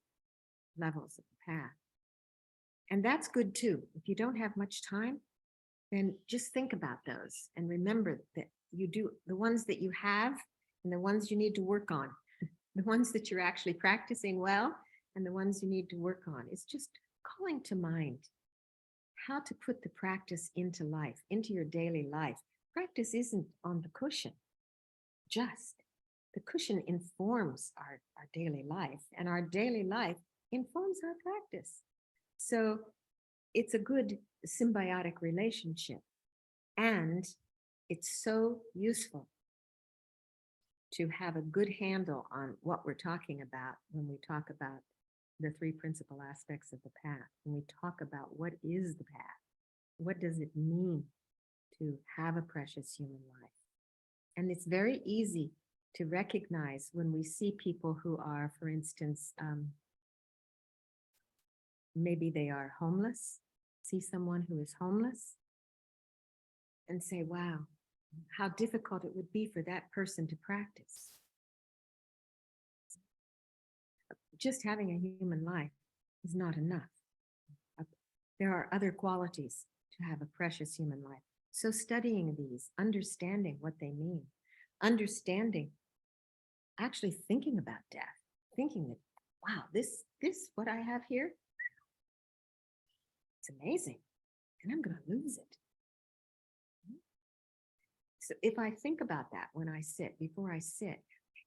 levels of the path. And that's good too. If you don't have much time, then just think about those and remember that you do the ones that you have and the ones you need to work on, the ones that you're actually practicing well and the ones you need to work on. It's just calling to mind how to put the practice into life, into your daily life. Practice isn't on the cushion, just the cushion informs our daily life, and our daily life informs our practice. So it's a good symbiotic relationship, and it's so useful to have a good handle on what we're talking about when we talk about the three principal aspects of the path. When we talk about what is the path, what does it mean to have a precious human life? And it's very easy to recognize when we see people who are, for instance, maybe they are homeless, see someone who is homeless and say, wow, how difficult it would be for that person to practice. Just having a human life is not enough. There are other qualities to have a precious human life. So studying these, understanding what they mean, understanding, actually thinking about death, thinking that, wow, this what I have here, it's amazing, and I'm going to lose it. So if I think about that when I sit, before I sit,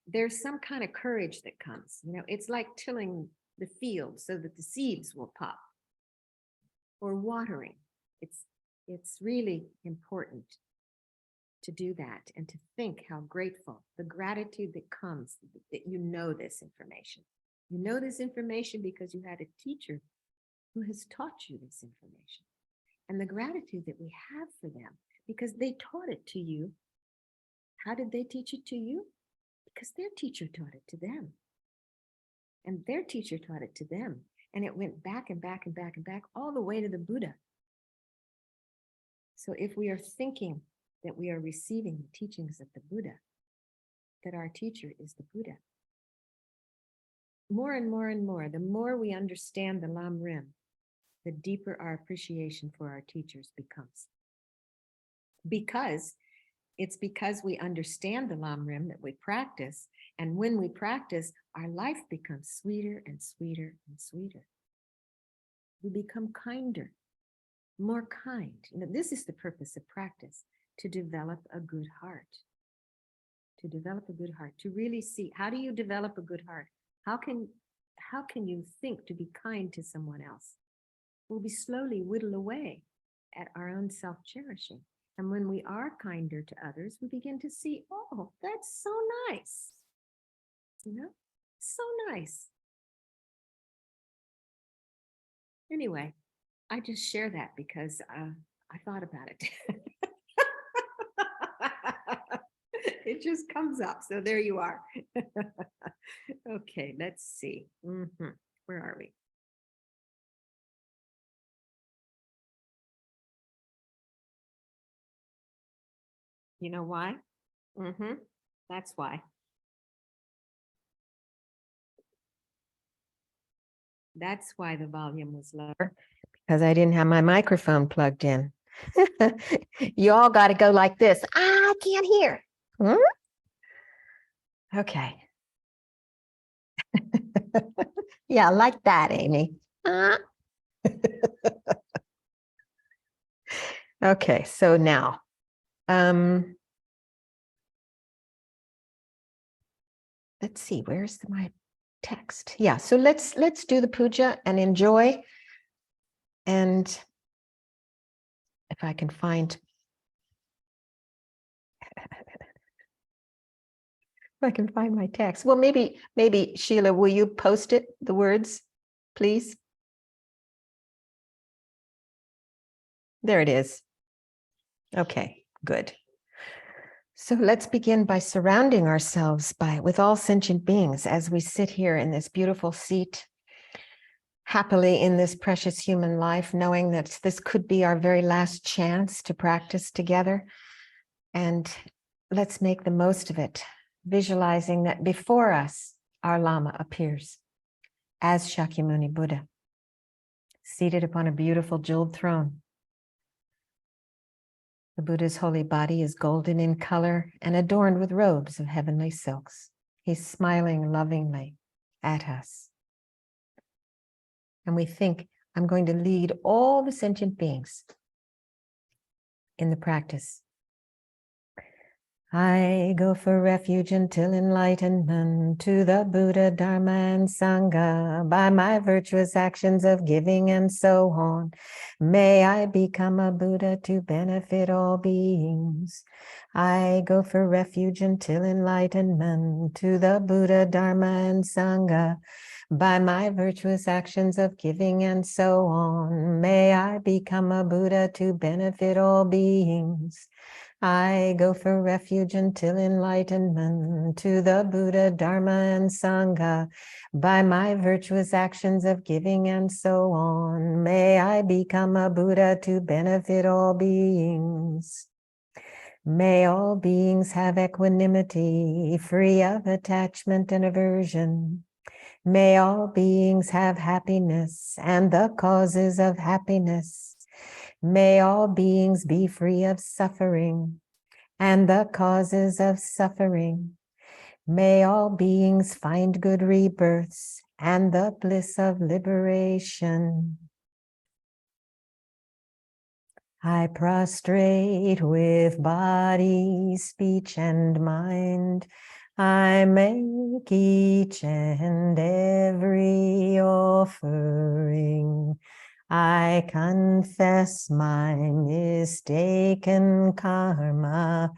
there's some kind of courage that comes. You know, it's like tilling the field so that the seeds will pop, or watering. It's really important to do that and to think how grateful, the gratitude that comes that you know this information. You know this information because you had a teacher who has taught you this information. And the gratitude that we have for them because they taught it to you. How did they teach it to you? Because their teacher taught it to them. And their teacher taught it to them. And it went back and back and back and back all the way to the Buddha. So if we are thinking that we are receiving the teachings of the Buddha, that our teacher is the Buddha, more and more and more, the more we understand the Lam Rim, the deeper our appreciation for our teachers becomes. Because we understand the Lam Rim that we practice, and when we practice, our life becomes sweeter and sweeter and sweeter. We become kinder, more kind. You know, this is the purpose of practice, to develop a good heart. To develop a good heart, to really see, how do you develop a good heart? How can you think to be kind to someone else? We'll be slowly whittle away at our own self-cherishing. And when we are kinder to others, we begin to see, oh, that's so nice. You know, so nice. Anyway, I just share that because I thought about it. It just comes up. So there you are. Okay, let's see. Where are we? You know why? That's why. That's why the volume was lower, because I didn't have my microphone plugged in. You all got to go like this. I can't hear. Hmm? Okay. Yeah, like that, Amy. Okay, so now, let's see, where's my text? Yeah, so let's do the puja and enjoy. And if I can find, if I can find my text. Well, maybe Sheila, will you post it, the words, please? There it is. Okay, good. So let's begin by surrounding ourselves with all sentient beings as we sit here in this beautiful seat, happily in this precious human life, knowing that this could be our very last chance to practice together. And let's make the most of it, visualizing that before us, our Lama appears as Shakyamuni Buddha, seated upon a beautiful jeweled throne. The Buddha's holy body is golden in color and adorned with robes of heavenly silks. He's smiling lovingly at us. And we think, I'm going to lead all the sentient beings in the practice. I go for refuge until enlightenment to the Buddha, Dharma, and Sangha by my virtuous actions of giving and so on. May I become a Buddha to benefit all beings. I go for refuge until enlightenment to the Buddha, Dharma, and Sangha by my virtuous actions of giving and so on. May I become a Buddha to benefit all beings. I go for refuge until enlightenment to the Buddha, Dharma, and Sangha by my virtuous actions of giving and so on. May I become a Buddha to benefit all beings. May all beings have equanimity, free of attachment and aversion. May all beings have happiness and the causes of happiness. May all beings be free of suffering and the causes of suffering. May all beings find good rebirths and the bliss of liberation. I prostrate with body, speech, and mind. I make each and every offering. I confess my mistaken karma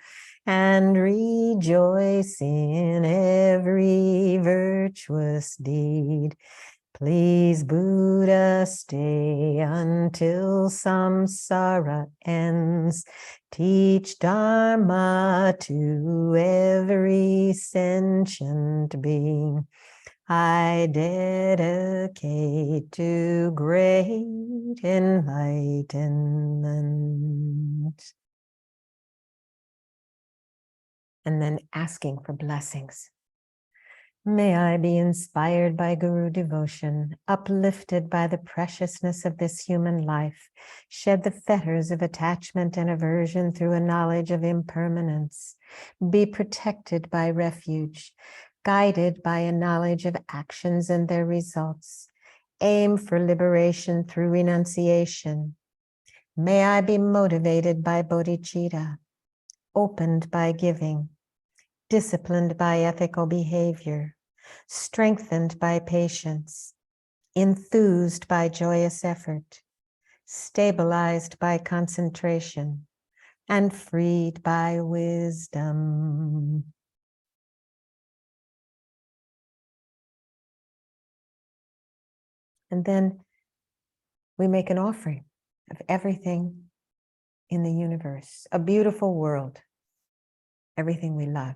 and rejoice in every virtuous deed. Please, Buddha, stay until samsara ends. Teach Dharma to every sentient being. I dedicate to great enlightenment. And then asking for blessings. May I be inspired by Guru devotion, uplifted by the preciousness of this human life, shed the fetters of attachment and aversion through a knowledge of impermanence, be protected by refuge, guided by a knowledge of actions and their results, aim for liberation through renunciation. May I be motivated by bodhicitta, opened by giving, disciplined by ethical behavior, strengthened by patience, enthused by joyous effort, stabilized by concentration, and freed by wisdom. And then we make an offering of everything in the universe, a beautiful world, everything we love.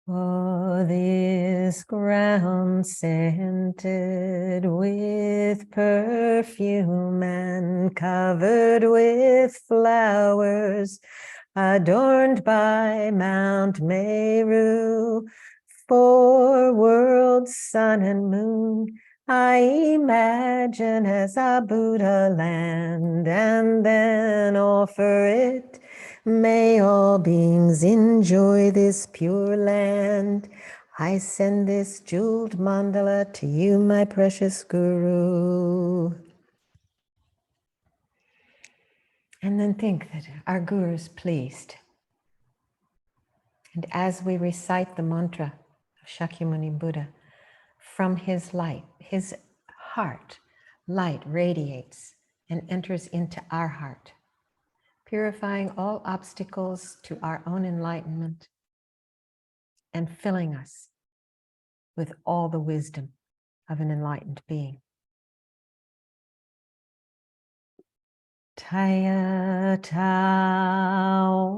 Oh, this ground scented with perfume and covered with flowers, adorned by Mount Meru, 4 worlds world, sun and moon, I imagine as a Buddha land, and then offer it. May all beings enjoy this pure land. I send this jeweled mandala to you, my precious Guru. And then think that our Guru is pleased. And as we recite the mantra of Shakyamuni Buddha, from his light, his heart, light radiates and enters into our heart, purifying all obstacles to our own enlightenment and filling us with all the wisdom of an enlightened being. Taya Tao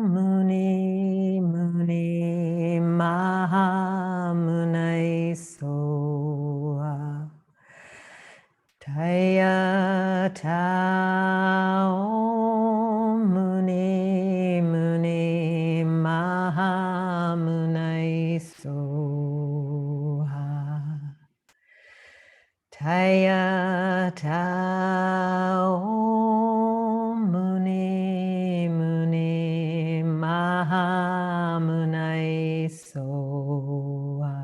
Muni Muni Maha Munai Soa. Taya Tao Muni Muni Maha Munai Soha. Taya Tao Muni Muni Maha Munai Soha.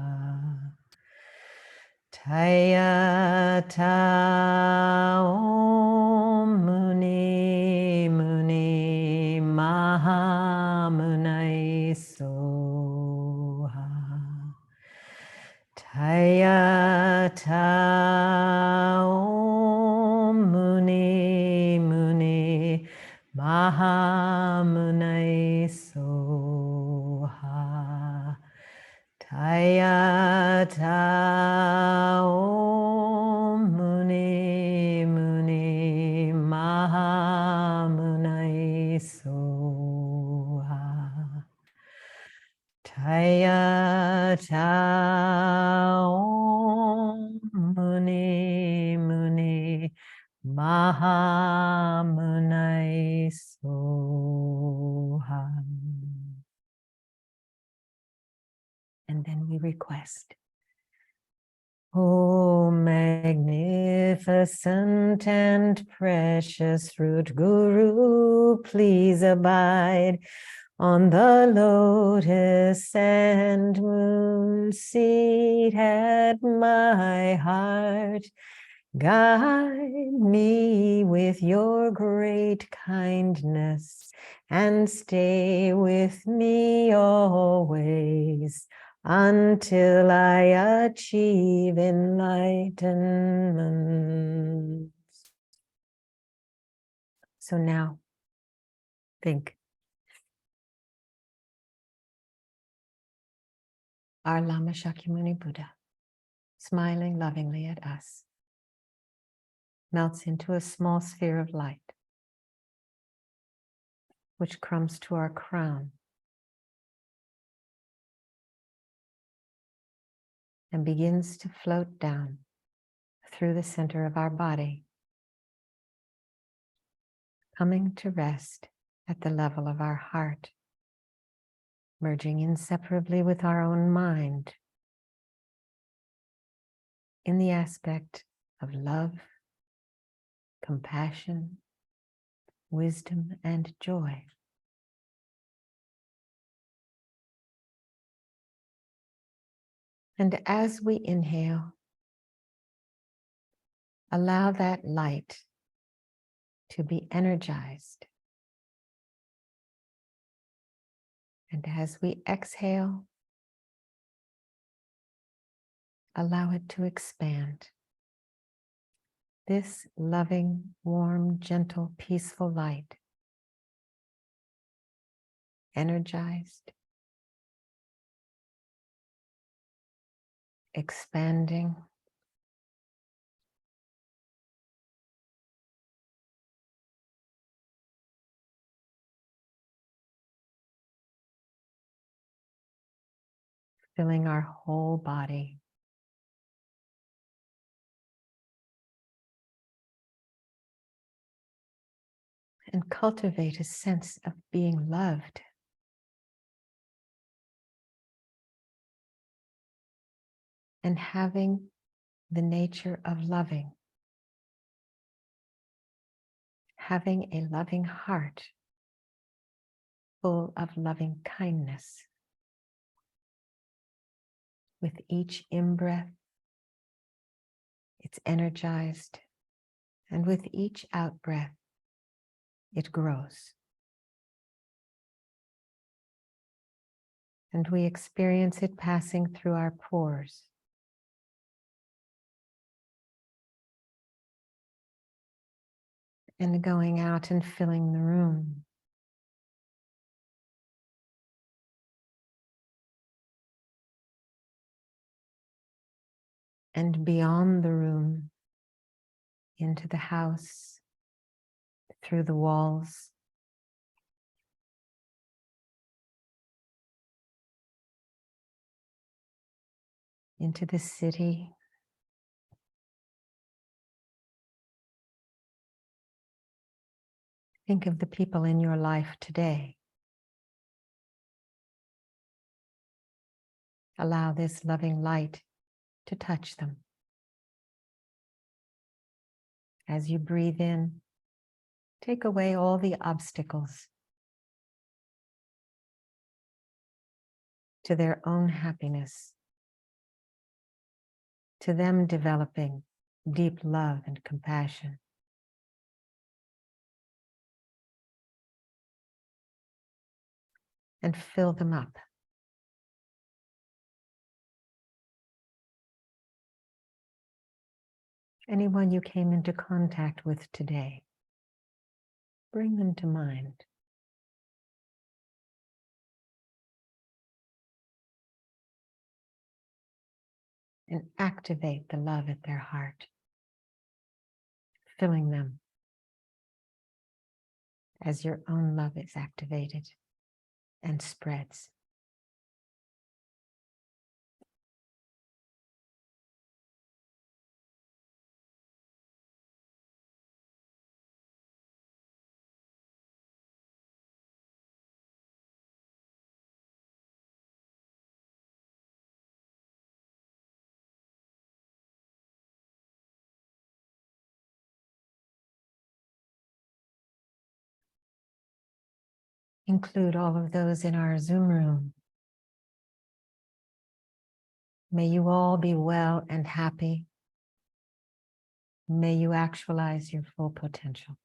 Taya Tao Muni Muni Maha Munai Soha. Taya Tao Muni Muni Maha Munai Soha. Taya Tao Muni Muni Maha Munai Soha. Taya Tao Muni Muni Maha Munai Soha. And then we request, O magnificent and precious root Guru, please abide on the lotus and moon seat at my heart. Guide me with your great kindness and stay with me always until I achieve enlightenment. So now, think. Our Lama Shakyamuni Buddha, smiling lovingly at us, melts into a small sphere of light, which comes to our crown and begins to float down through the center of our body, coming to rest at the level of our heart, merging inseparably with our own mind in the aspect of love, compassion, wisdom, and joy. And as we inhale, allow that light to be energized. And as we exhale, allow it to expand. This loving, warm, gentle, peaceful light, energized, expanding, filling our whole body. And cultivate a sense of being loved. and having the nature of loving, having a loving heart full of loving kindness. With each in-breath, it's energized, and with each out-breath, it grows. And we experience it passing through our pores, and going out and filling the room. And beyond the room, into the house, through the walls, into the city, think of the people in your life today. Allow this loving light to touch them. As you breathe in, take away all the obstacles to their own happiness, to them developing deep love and compassion. And fill them up. Anyone you came into contact with today, bring them to mind. And activate the love at their heart, filling them as your own love is activated and spreads. Include all of those in our Zoom room. May you all be well and happy. May you actualize your full potential.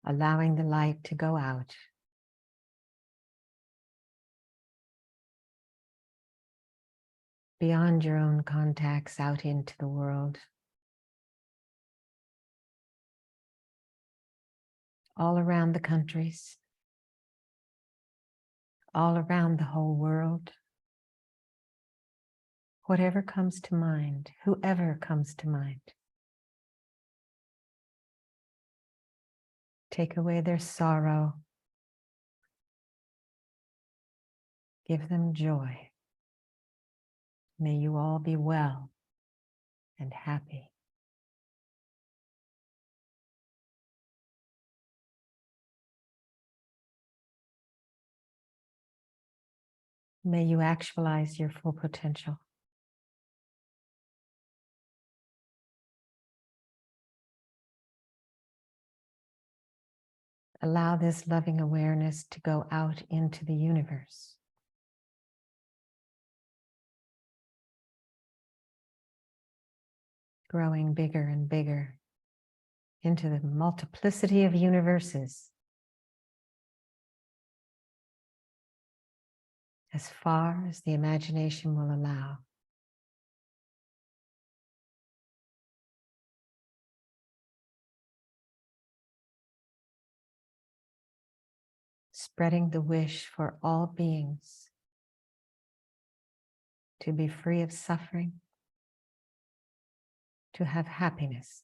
Allowing the light to go out. Beyond your own contacts, out into the world. All around the countries. All around the whole world. Whatever comes to mind, whoever comes to mind. Take away their sorrow. Give them joy. May you all be well and happy. May you actualize your full potential. Allow this loving awareness to go out into the universe. Growing bigger and bigger into the multiplicity of universes. As far as the imagination will allow. Spreading the wish for all beings to be free of suffering, to have happiness,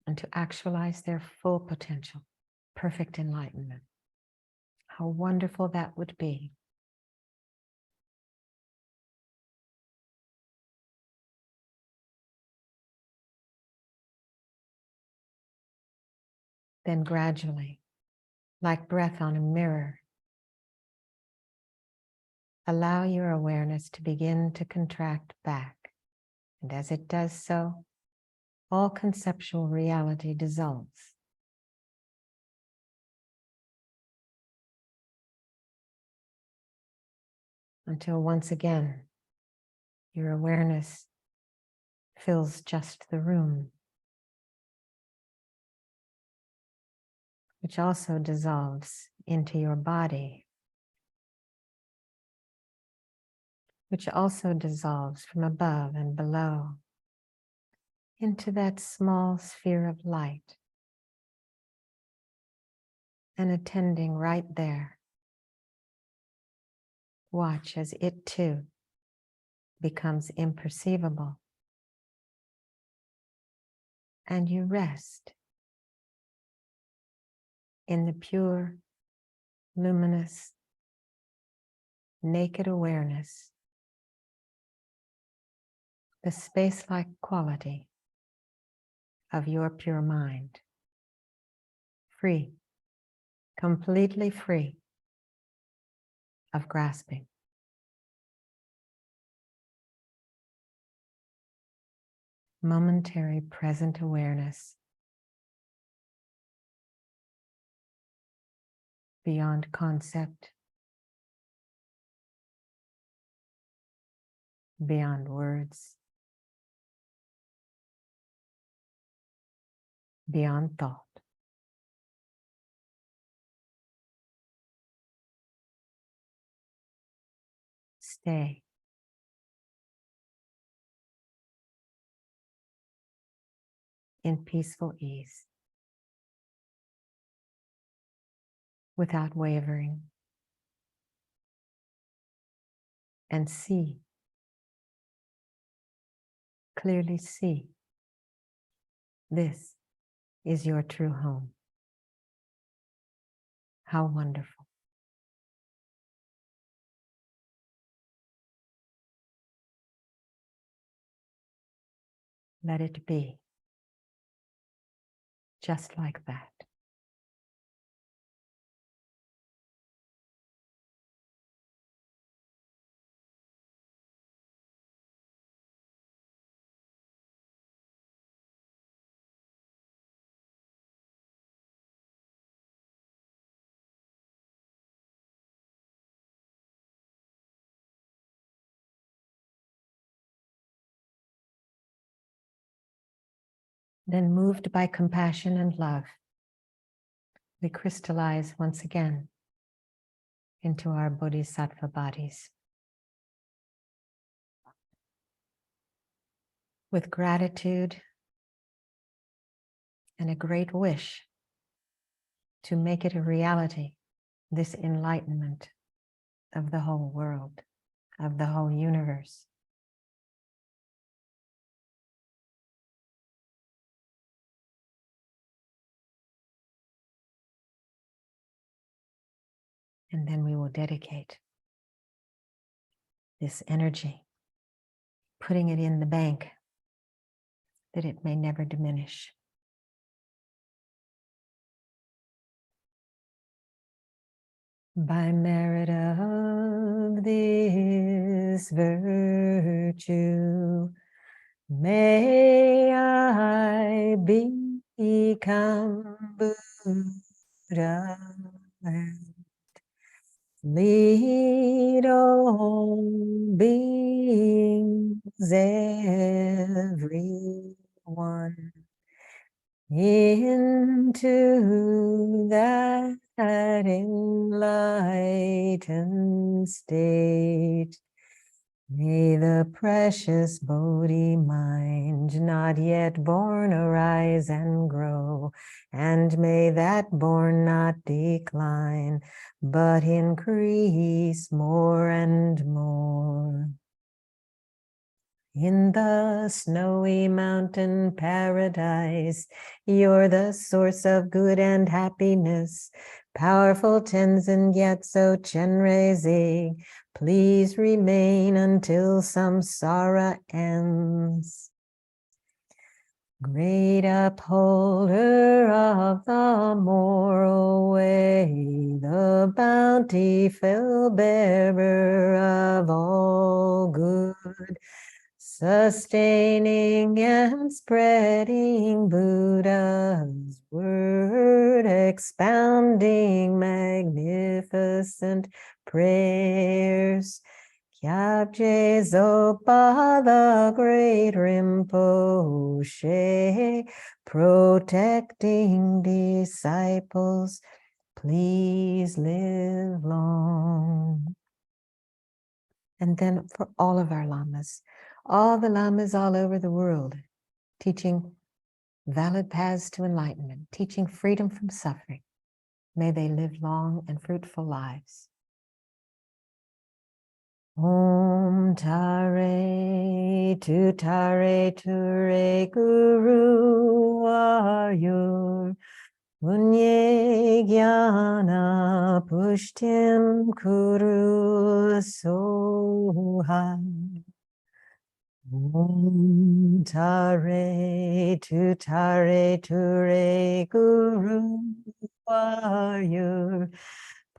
and to actualize their full potential, perfect enlightenment. How wonderful that would be. Then gradually, like breath on a mirror, allow your awareness to begin to contract back. And as it does so, all conceptual reality dissolves. Until once again, your awareness fills just the room, which also dissolves into your body, which also dissolves from above and below into that small sphere of light, and attending right there. Watch as it too becomes imperceivable, and you rest in the pure, luminous, naked awareness, the space-like quality of your pure mind, free, completely free of grasping. Momentary present awareness beyond concept, beyond words, beyond thought. Stay. In peaceful ease, without wavering, and see, clearly see, this is your true home. How wonderful. Let it be just like that. Then, moved by compassion and love, we crystallize once again into our bodhisattva bodies. With gratitude and a great wish to make it a reality, this enlightenment of the whole world, of the whole universe. And then we will dedicate this energy, putting it in the bank that it may never diminish. By merit of this virtue, may I become Buddha, lead all beings, everyone, into that enlightened state. May the precious Bodhi mind not yet born arise and grow, and may that born not decline, but increase more and more. In the snowy mountain paradise, you're the source of good and happiness. Powerful Tenzin Gyatso Chenrezig, please remain until samsara ends. great upholder of the moral way, the bountiful bearer of all good, sustaining and spreading Buddha's word, expounding magnificent prayers. Kyabje Zopa, the great Rinpoche, protecting disciples, please live long. And then for all of our lamas, all the lamas all over the world, teaching valid paths to enlightenment, teaching freedom from suffering. May they live long and fruitful lives. Om Tare Ture Guru Ayur Munye Gyana Pushtim Kuru Soha. Om Tare Ture Guru Ayur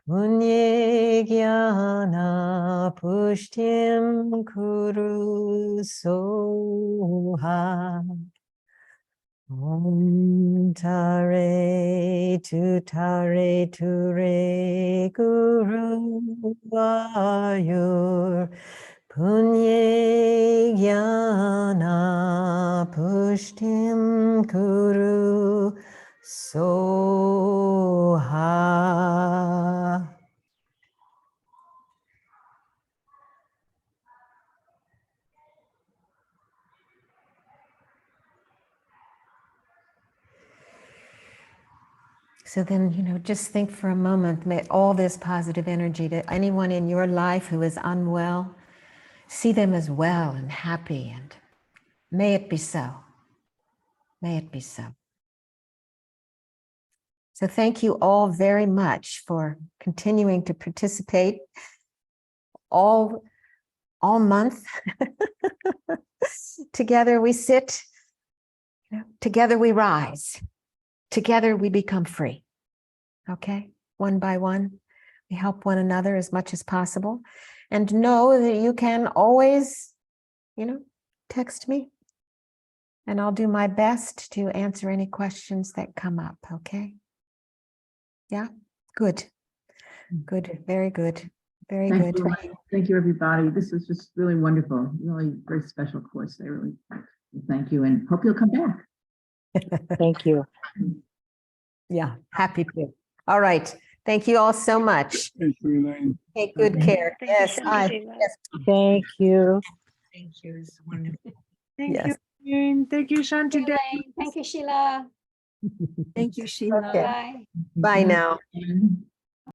Munye Gyana Pushtim Kuru Soha. Om Tare Ture Guru Ayur Punye Gyana Pushtim Kuru Soha. So then, just think for a moment, may all this positive energy to anyone in your life who is unwell, see them as well and happy, and may it be so. May it be so. So thank you all very much for continuing to participate all month. Together we sit, together we rise, together we become free. Okay, one by one, we help one another as much as possible. And know that you can always, text me, and I'll do my best to answer any questions that come up, okay? Yeah, good. Good, very good. Very Thank good. you. Thank you, everybody. This was just really wonderful. Really very special course. I really thank you and hope you'll come back. Thank you. Yeah, happy to. All right. Thank you all so much. Thank you, Elaine. Take good care. Thank you, Yes, Shantila. yes, Thank you. Thank you. It's wonderful. Thank yes. you, Elaine. Thank you, Thank you, Shantidel. Elaine. Thank you, Sheila. Thank you, Sheila. Okay. Bye. Bye now.